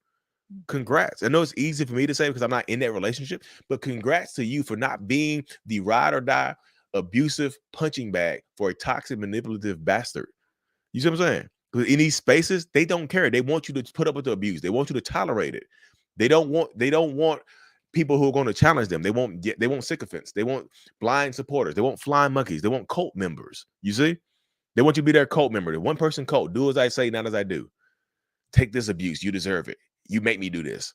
Congrats. I know it's easy for me to say because I'm not in that relationship, but congrats to you for not being the ride or die abusive punching bag for a toxic, manipulative bastard. You see what I'm saying? Because in these spaces, they don't care. They want you to put up with the abuse. They want you to tolerate it. They don't want people who are going to challenge them. They want sycophants. They want blind supporters. They want flying monkeys. They want cult members. You see? They want you to be their cult member. The one person cult. Do as I say, not as I do. Take this abuse. You deserve it. You make me do this.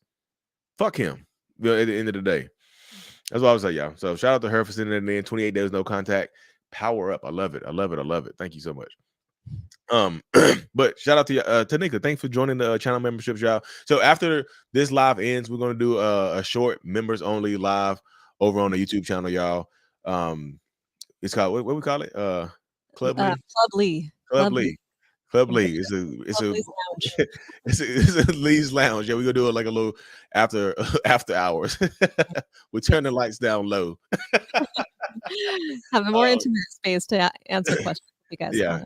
Fuck him. At the end of the day. That's what I was like, y'all. So shout out to her for sending it in. 28 days no contact. Power up. I love it. I love it. I love it. Thank you so much. But shout out to Tanika. Thanks for joining the channel memberships, y'all. So after this live ends, we're gonna do a short members only live over on the YouTube channel, y'all. It's called what we call it? Club Lee. Club Lee. Club Lee. Club Lee. It's a it's a Lee's Lounge. Yeah, we're gonna do it like a little after hours. We turn the lights down low. Have a more intimate space to answer questions if you guys Yeah. want.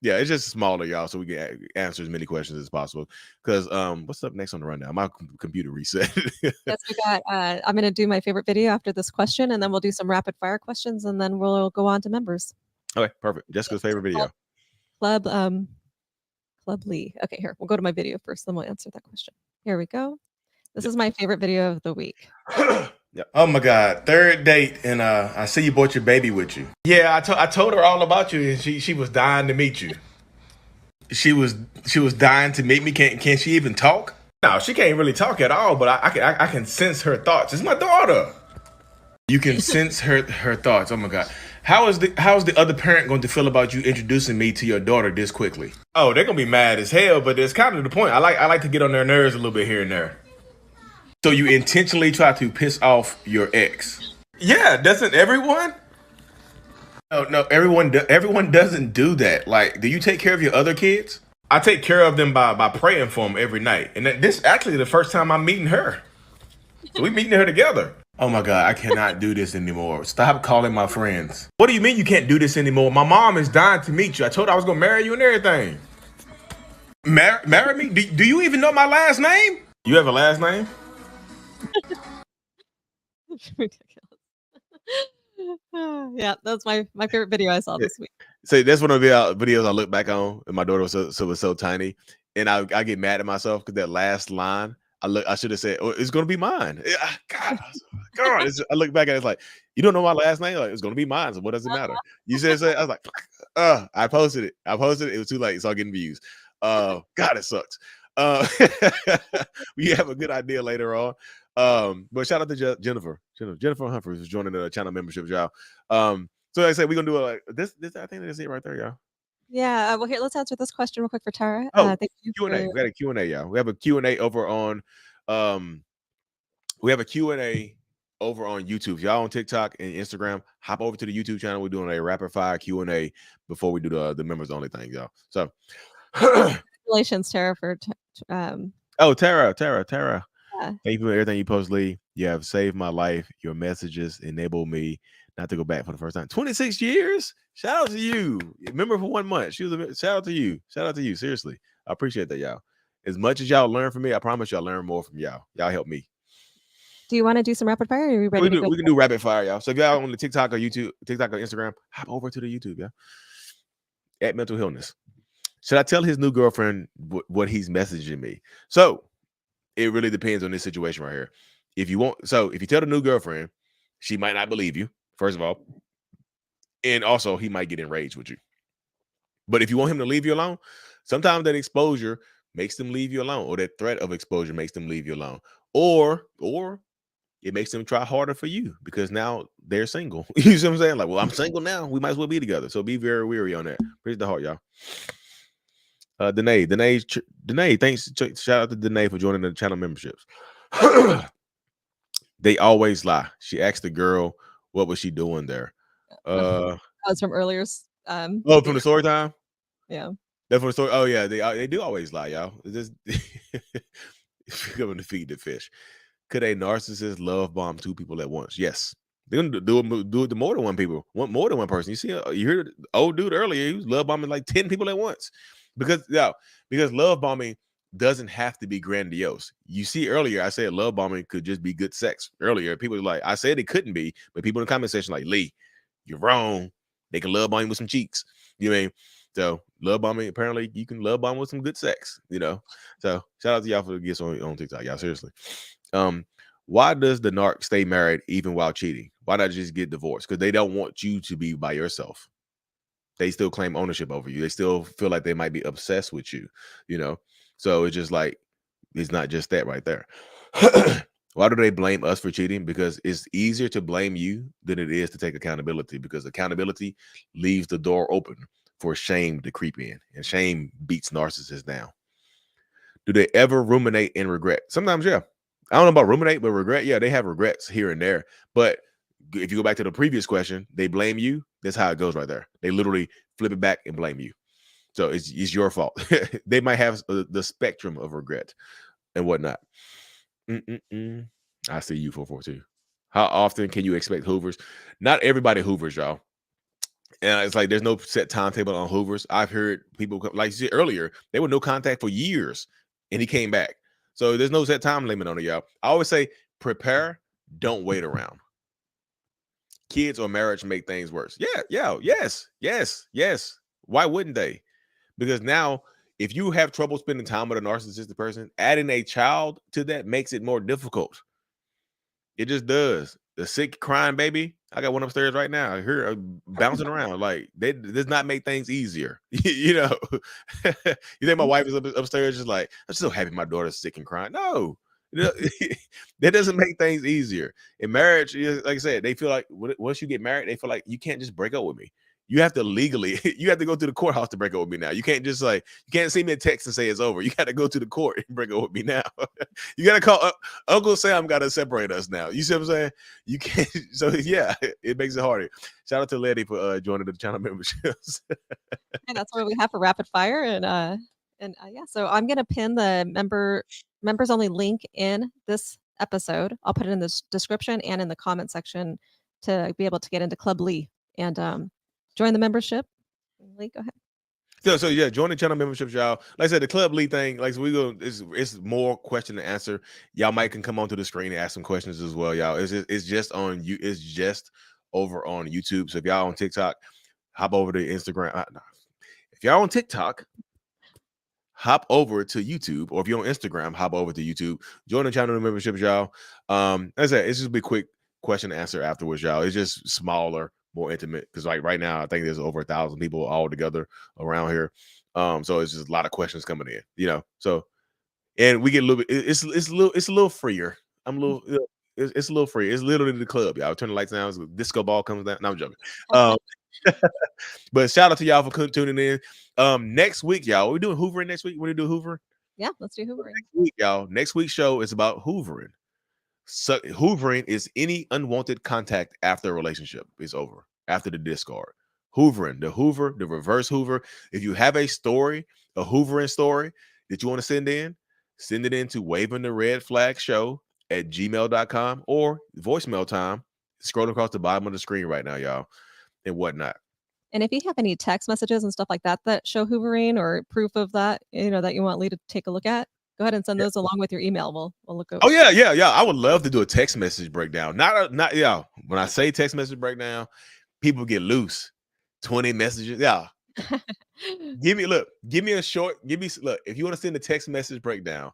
Yeah, it's just smaller, y'all, so we can answer as many questions as possible. Because what's up next on the rundown? My computer reset. Yes, we got. I'm gonna do my favorite video after this question, and then we'll do some rapid fire questions, and then we'll go on to members. Okay, perfect. Jessica's favorite video. Club Lee. Okay, here we'll go to my video first, then we'll answer that question. Here we go. This is my favorite video of the week. Yeah. Oh my God, third date, and I see you brought your baby with you. Yeah, I told her all about you, and she was dying to meet you. She was dying to meet me. Can she even talk? No, she can't really talk at all. But I can sense her thoughts. It's my daughter. You can sense her thoughts. Oh my God, how is the other parent going to feel about you introducing me to your daughter this quickly? Oh, they're gonna be mad as hell. But it's kind of the point. I like to get on their nerves a little bit here and there. So you intentionally try to piss off your ex? Yeah, doesn't everyone? No, everyone doesn't do that. Like, do you take care of your other kids? I take care of them by praying for them every night. And this actually the first time I'm meeting her. So we meeting her together. Oh my God, I cannot do this anymore. Stop calling my friends. What do you mean you can't do this anymore? My mom is dying to meet you. I told her I was gonna marry you and everything. Marry me? Do you even know my last name? You have a last name? Ridiculous. Yeah, that's my favorite video I saw this week. So that's one of the videos I look back on, and my daughter was so tiny, and I get mad at myself because that last line I should have said, "Oh, it's gonna be mine." God, I look back at it, it's like, you don't know my last name, like it's gonna be mine. So what does it matter? You said I was like, I posted it. It was too late. It's all getting views. God, it sucks. We have a good idea later on. But shout out to Jennifer Humphreys is joining the channel membership, y'all. So like I said, we're gonna do this. I think that's it right there, y'all. Yeah. Well, here, let's answer this question real quick for Tara. Oh, thank you Q&A. We got a Q&A, y'all. We have a Q&A over on over on YouTube. If y'all on TikTok and Instagram, hop over to the YouTube channel. We're doing a rapid fire Q&A before we do the members only thing, y'all. So congratulations, Tara, for oh, Tara. Yeah. Thank you for everything you post, Lee. You have saved my life. Your messages enable me not to go back for the first time. 26 years. Shout out to you. Remember for 1 month. Shout out to you. Shout out to you. Seriously. I appreciate that, y'all. As much as y'all learn from me, I promise y'all learn more from y'all. Y'all help me. Do you want to do some rapid fire? Or are we ready to go? We can do rapid fire, y'all. So if y'all on the TikTok or Instagram, hop over to the YouTube, y'all. At Mental Illness. Should I tell his new girlfriend what he's messaging me? So it really depends on this situation right here. If you tell the new girlfriend, she might not believe you, first of all. And also he might get enraged with you. But if you want him to leave you alone, sometimes that exposure makes them leave you alone, or that threat of exposure makes them leave you alone. Or it makes them try harder for you because now they're single. You see what I'm saying? Like, well, I'm single now. We might as well be together. So be very weary on that. Praise the heart, y'all. Danae, thanks. Shout out to Danae for joining the channel memberships. They always lie. She asked the girl, what was she doing there? That was from earlier. From the story time? Yeah. That's from the story. Oh, yeah. They do always lie, y'all. It's just coming to feed the fish. Could a narcissist love bomb 2 people at once? Yes. They're gonna do it to more than 1 people. More than 1 person. You see, you heard the old dude earlier. He was love bombing like 10 people at once. Because love bombing doesn't have to be grandiose. You see, earlier I said love bombing could just be good sex. Earlier, people were like, I said it couldn't be, but people in the comment section like, Lee, you're wrong. They can love bomb you with some cheeks. You know what I mean? So love bombing, apparently you can love bomb with some good sex, you know. So shout out to y'all for the gifts on TikTok, y'all. Seriously. Why does the narc stay married even while cheating? Why not just get divorced? Because they don't want you to be by yourself. They still claim ownership over you. They still feel like they might be obsessed with you, you know? So it's just like, it's not just that right there. Why do they blame us for cheating? Because it's easier to blame you than it is to take accountability, because accountability leaves the door open for shame to creep in, and shame beats narcissists down. Do they ever ruminate and regret? Sometimes, yeah. I don't know about ruminate, but regret, yeah, they have regrets here and there. But if you go back to the previous question, they blame you. That's how it goes right there. They literally flip it back and blame you. So it's your fault. They might have the spectrum of regret and whatnot. I see you 442. How often can you expect hoovers? Not everybody hoovers, y'all. And it's like there's no set timetable on hoovers. I've heard people like you said earlier, they were no contact for years, and he came back. So there's no set time limit on it, y'all. I always say prepare, don't wait around. Kids or marriage make things worse. Yes. Why wouldn't they? Because now, if you have trouble spending time with a narcissistic person, adding a child to that makes it more difficult. It just does. The sick crying baby. I got one upstairs right now. I hear her bouncing around. Like, that does not make things easier. You know, you think my wife is upstairs just like, I'm so happy my daughter's sick and crying. No, that doesn't make things easier. In marriage, like I said, they feel like once you get married, they feel like you can't just break up with me. You have to legally, you have to go to the courthouse to break up with me now. You can't just like, you can't send me a text and say it's over. You got to go to the court and break up with me now. You got to call Uncle Sam, got to separate us now. You see what I'm saying? You can't. So yeah, it makes it harder. Shout out to Letty for joining the channel memberships. And that's what we have for rapid fire. And yeah, so I'm going to pin the members only link in this episode. I'll put it in the description and in the comment section to be able to get into Club Lee and join the membership. Lee, go ahead. So yeah, join the channel memberships, y'all. Like I said, the Club Lee thing, like so we go, it's more question and answer. Y'all might can come onto the screen and ask some questions as well, y'all. It's just on you. It's just over on YouTube. So if y'all on TikTok, hop over to Instagram. If y'all on TikTok, hop over to YouTube, or if you're on Instagram, hop over to YouTube. Join the channel memberships, y'all. Like I said, it's just a quick question and answer afterwards, y'all. It's just smaller, more intimate, because like right now I think there's over 1,000 people all together around here, so it's just a lot of questions coming in, you know. So, and we get a little bit, it's a little freer. I'm a little, it's a little free. It's literally the club, y'all. Turn the lights down, disco ball comes down. No, I'm joking. But shout out to y'all for tuning in. Next week, y'all, we're doing hoovering next week. We're gonna do hoover. Yeah, let's do hoovering next week, y'all. Next week's show is about hoovering. So hoovering is any unwanted contact after a relationship is over, after the discard. Hoovering, the hoover, the reverse hoover. If you have a story, a hoovering story that you want to send it in to wavingtheredflagshow@gmail.com or voicemail time. Scrolling across the bottom of the screen right now, y'all, and whatnot. And if you have any text messages and stuff like that that show hoovering or proof of that, you know, that you want Lee to take a look at, go ahead and send those along with your email. We'll look over. Oh yeah. I would love to do a text message breakdown. Not yeah. When I say text message breakdown, people get loose. 20 messages. Yeah. Give me a short. If you want to send a text message breakdown,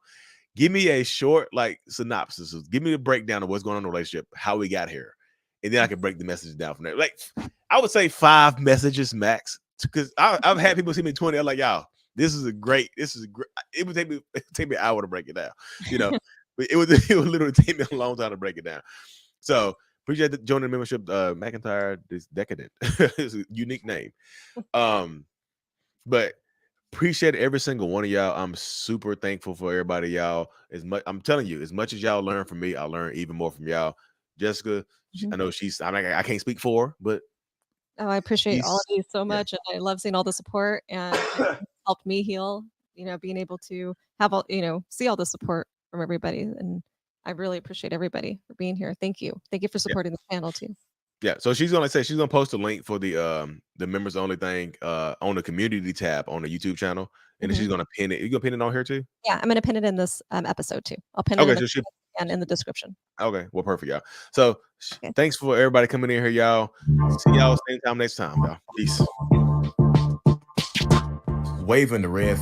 give me a short like synopsis. Give me a breakdown of what's going on in the relationship, how we got here, and then I can break the message down from there. Like I would say 5 messages max, because I've had people send me 20. I'm like, y'all, this is great. It would take me an hour to break it down, you know. But it would literally take me a long time to break it down. So appreciate the joining the membership. McIntyre is Decadent. It's a unique name. But appreciate every single one of y'all. I'm super thankful for everybody, y'all. I'm telling you, as much as y'all learn from me, I learn even more from y'all. Jessica, I know I can't speak for her, but I appreciate all of you so much, and I love seeing all the support, and it helped me heal. You know, being able to have all, you know, see all the support from everybody, and I really appreciate everybody for being here. Thank you for supporting the channel too. Yeah, so she's gonna post a link for the members only thing on the community tab on the YouTube channel, and then she's gonna pin it. You gonna pin it on here too? Yeah, I'm gonna pin it in this episode too. I'll pin it and in the description. Okay, well, perfect, y'all. So thanks for everybody coming in here, y'all. See y'all same time next time, y'all. Peace. Waving the red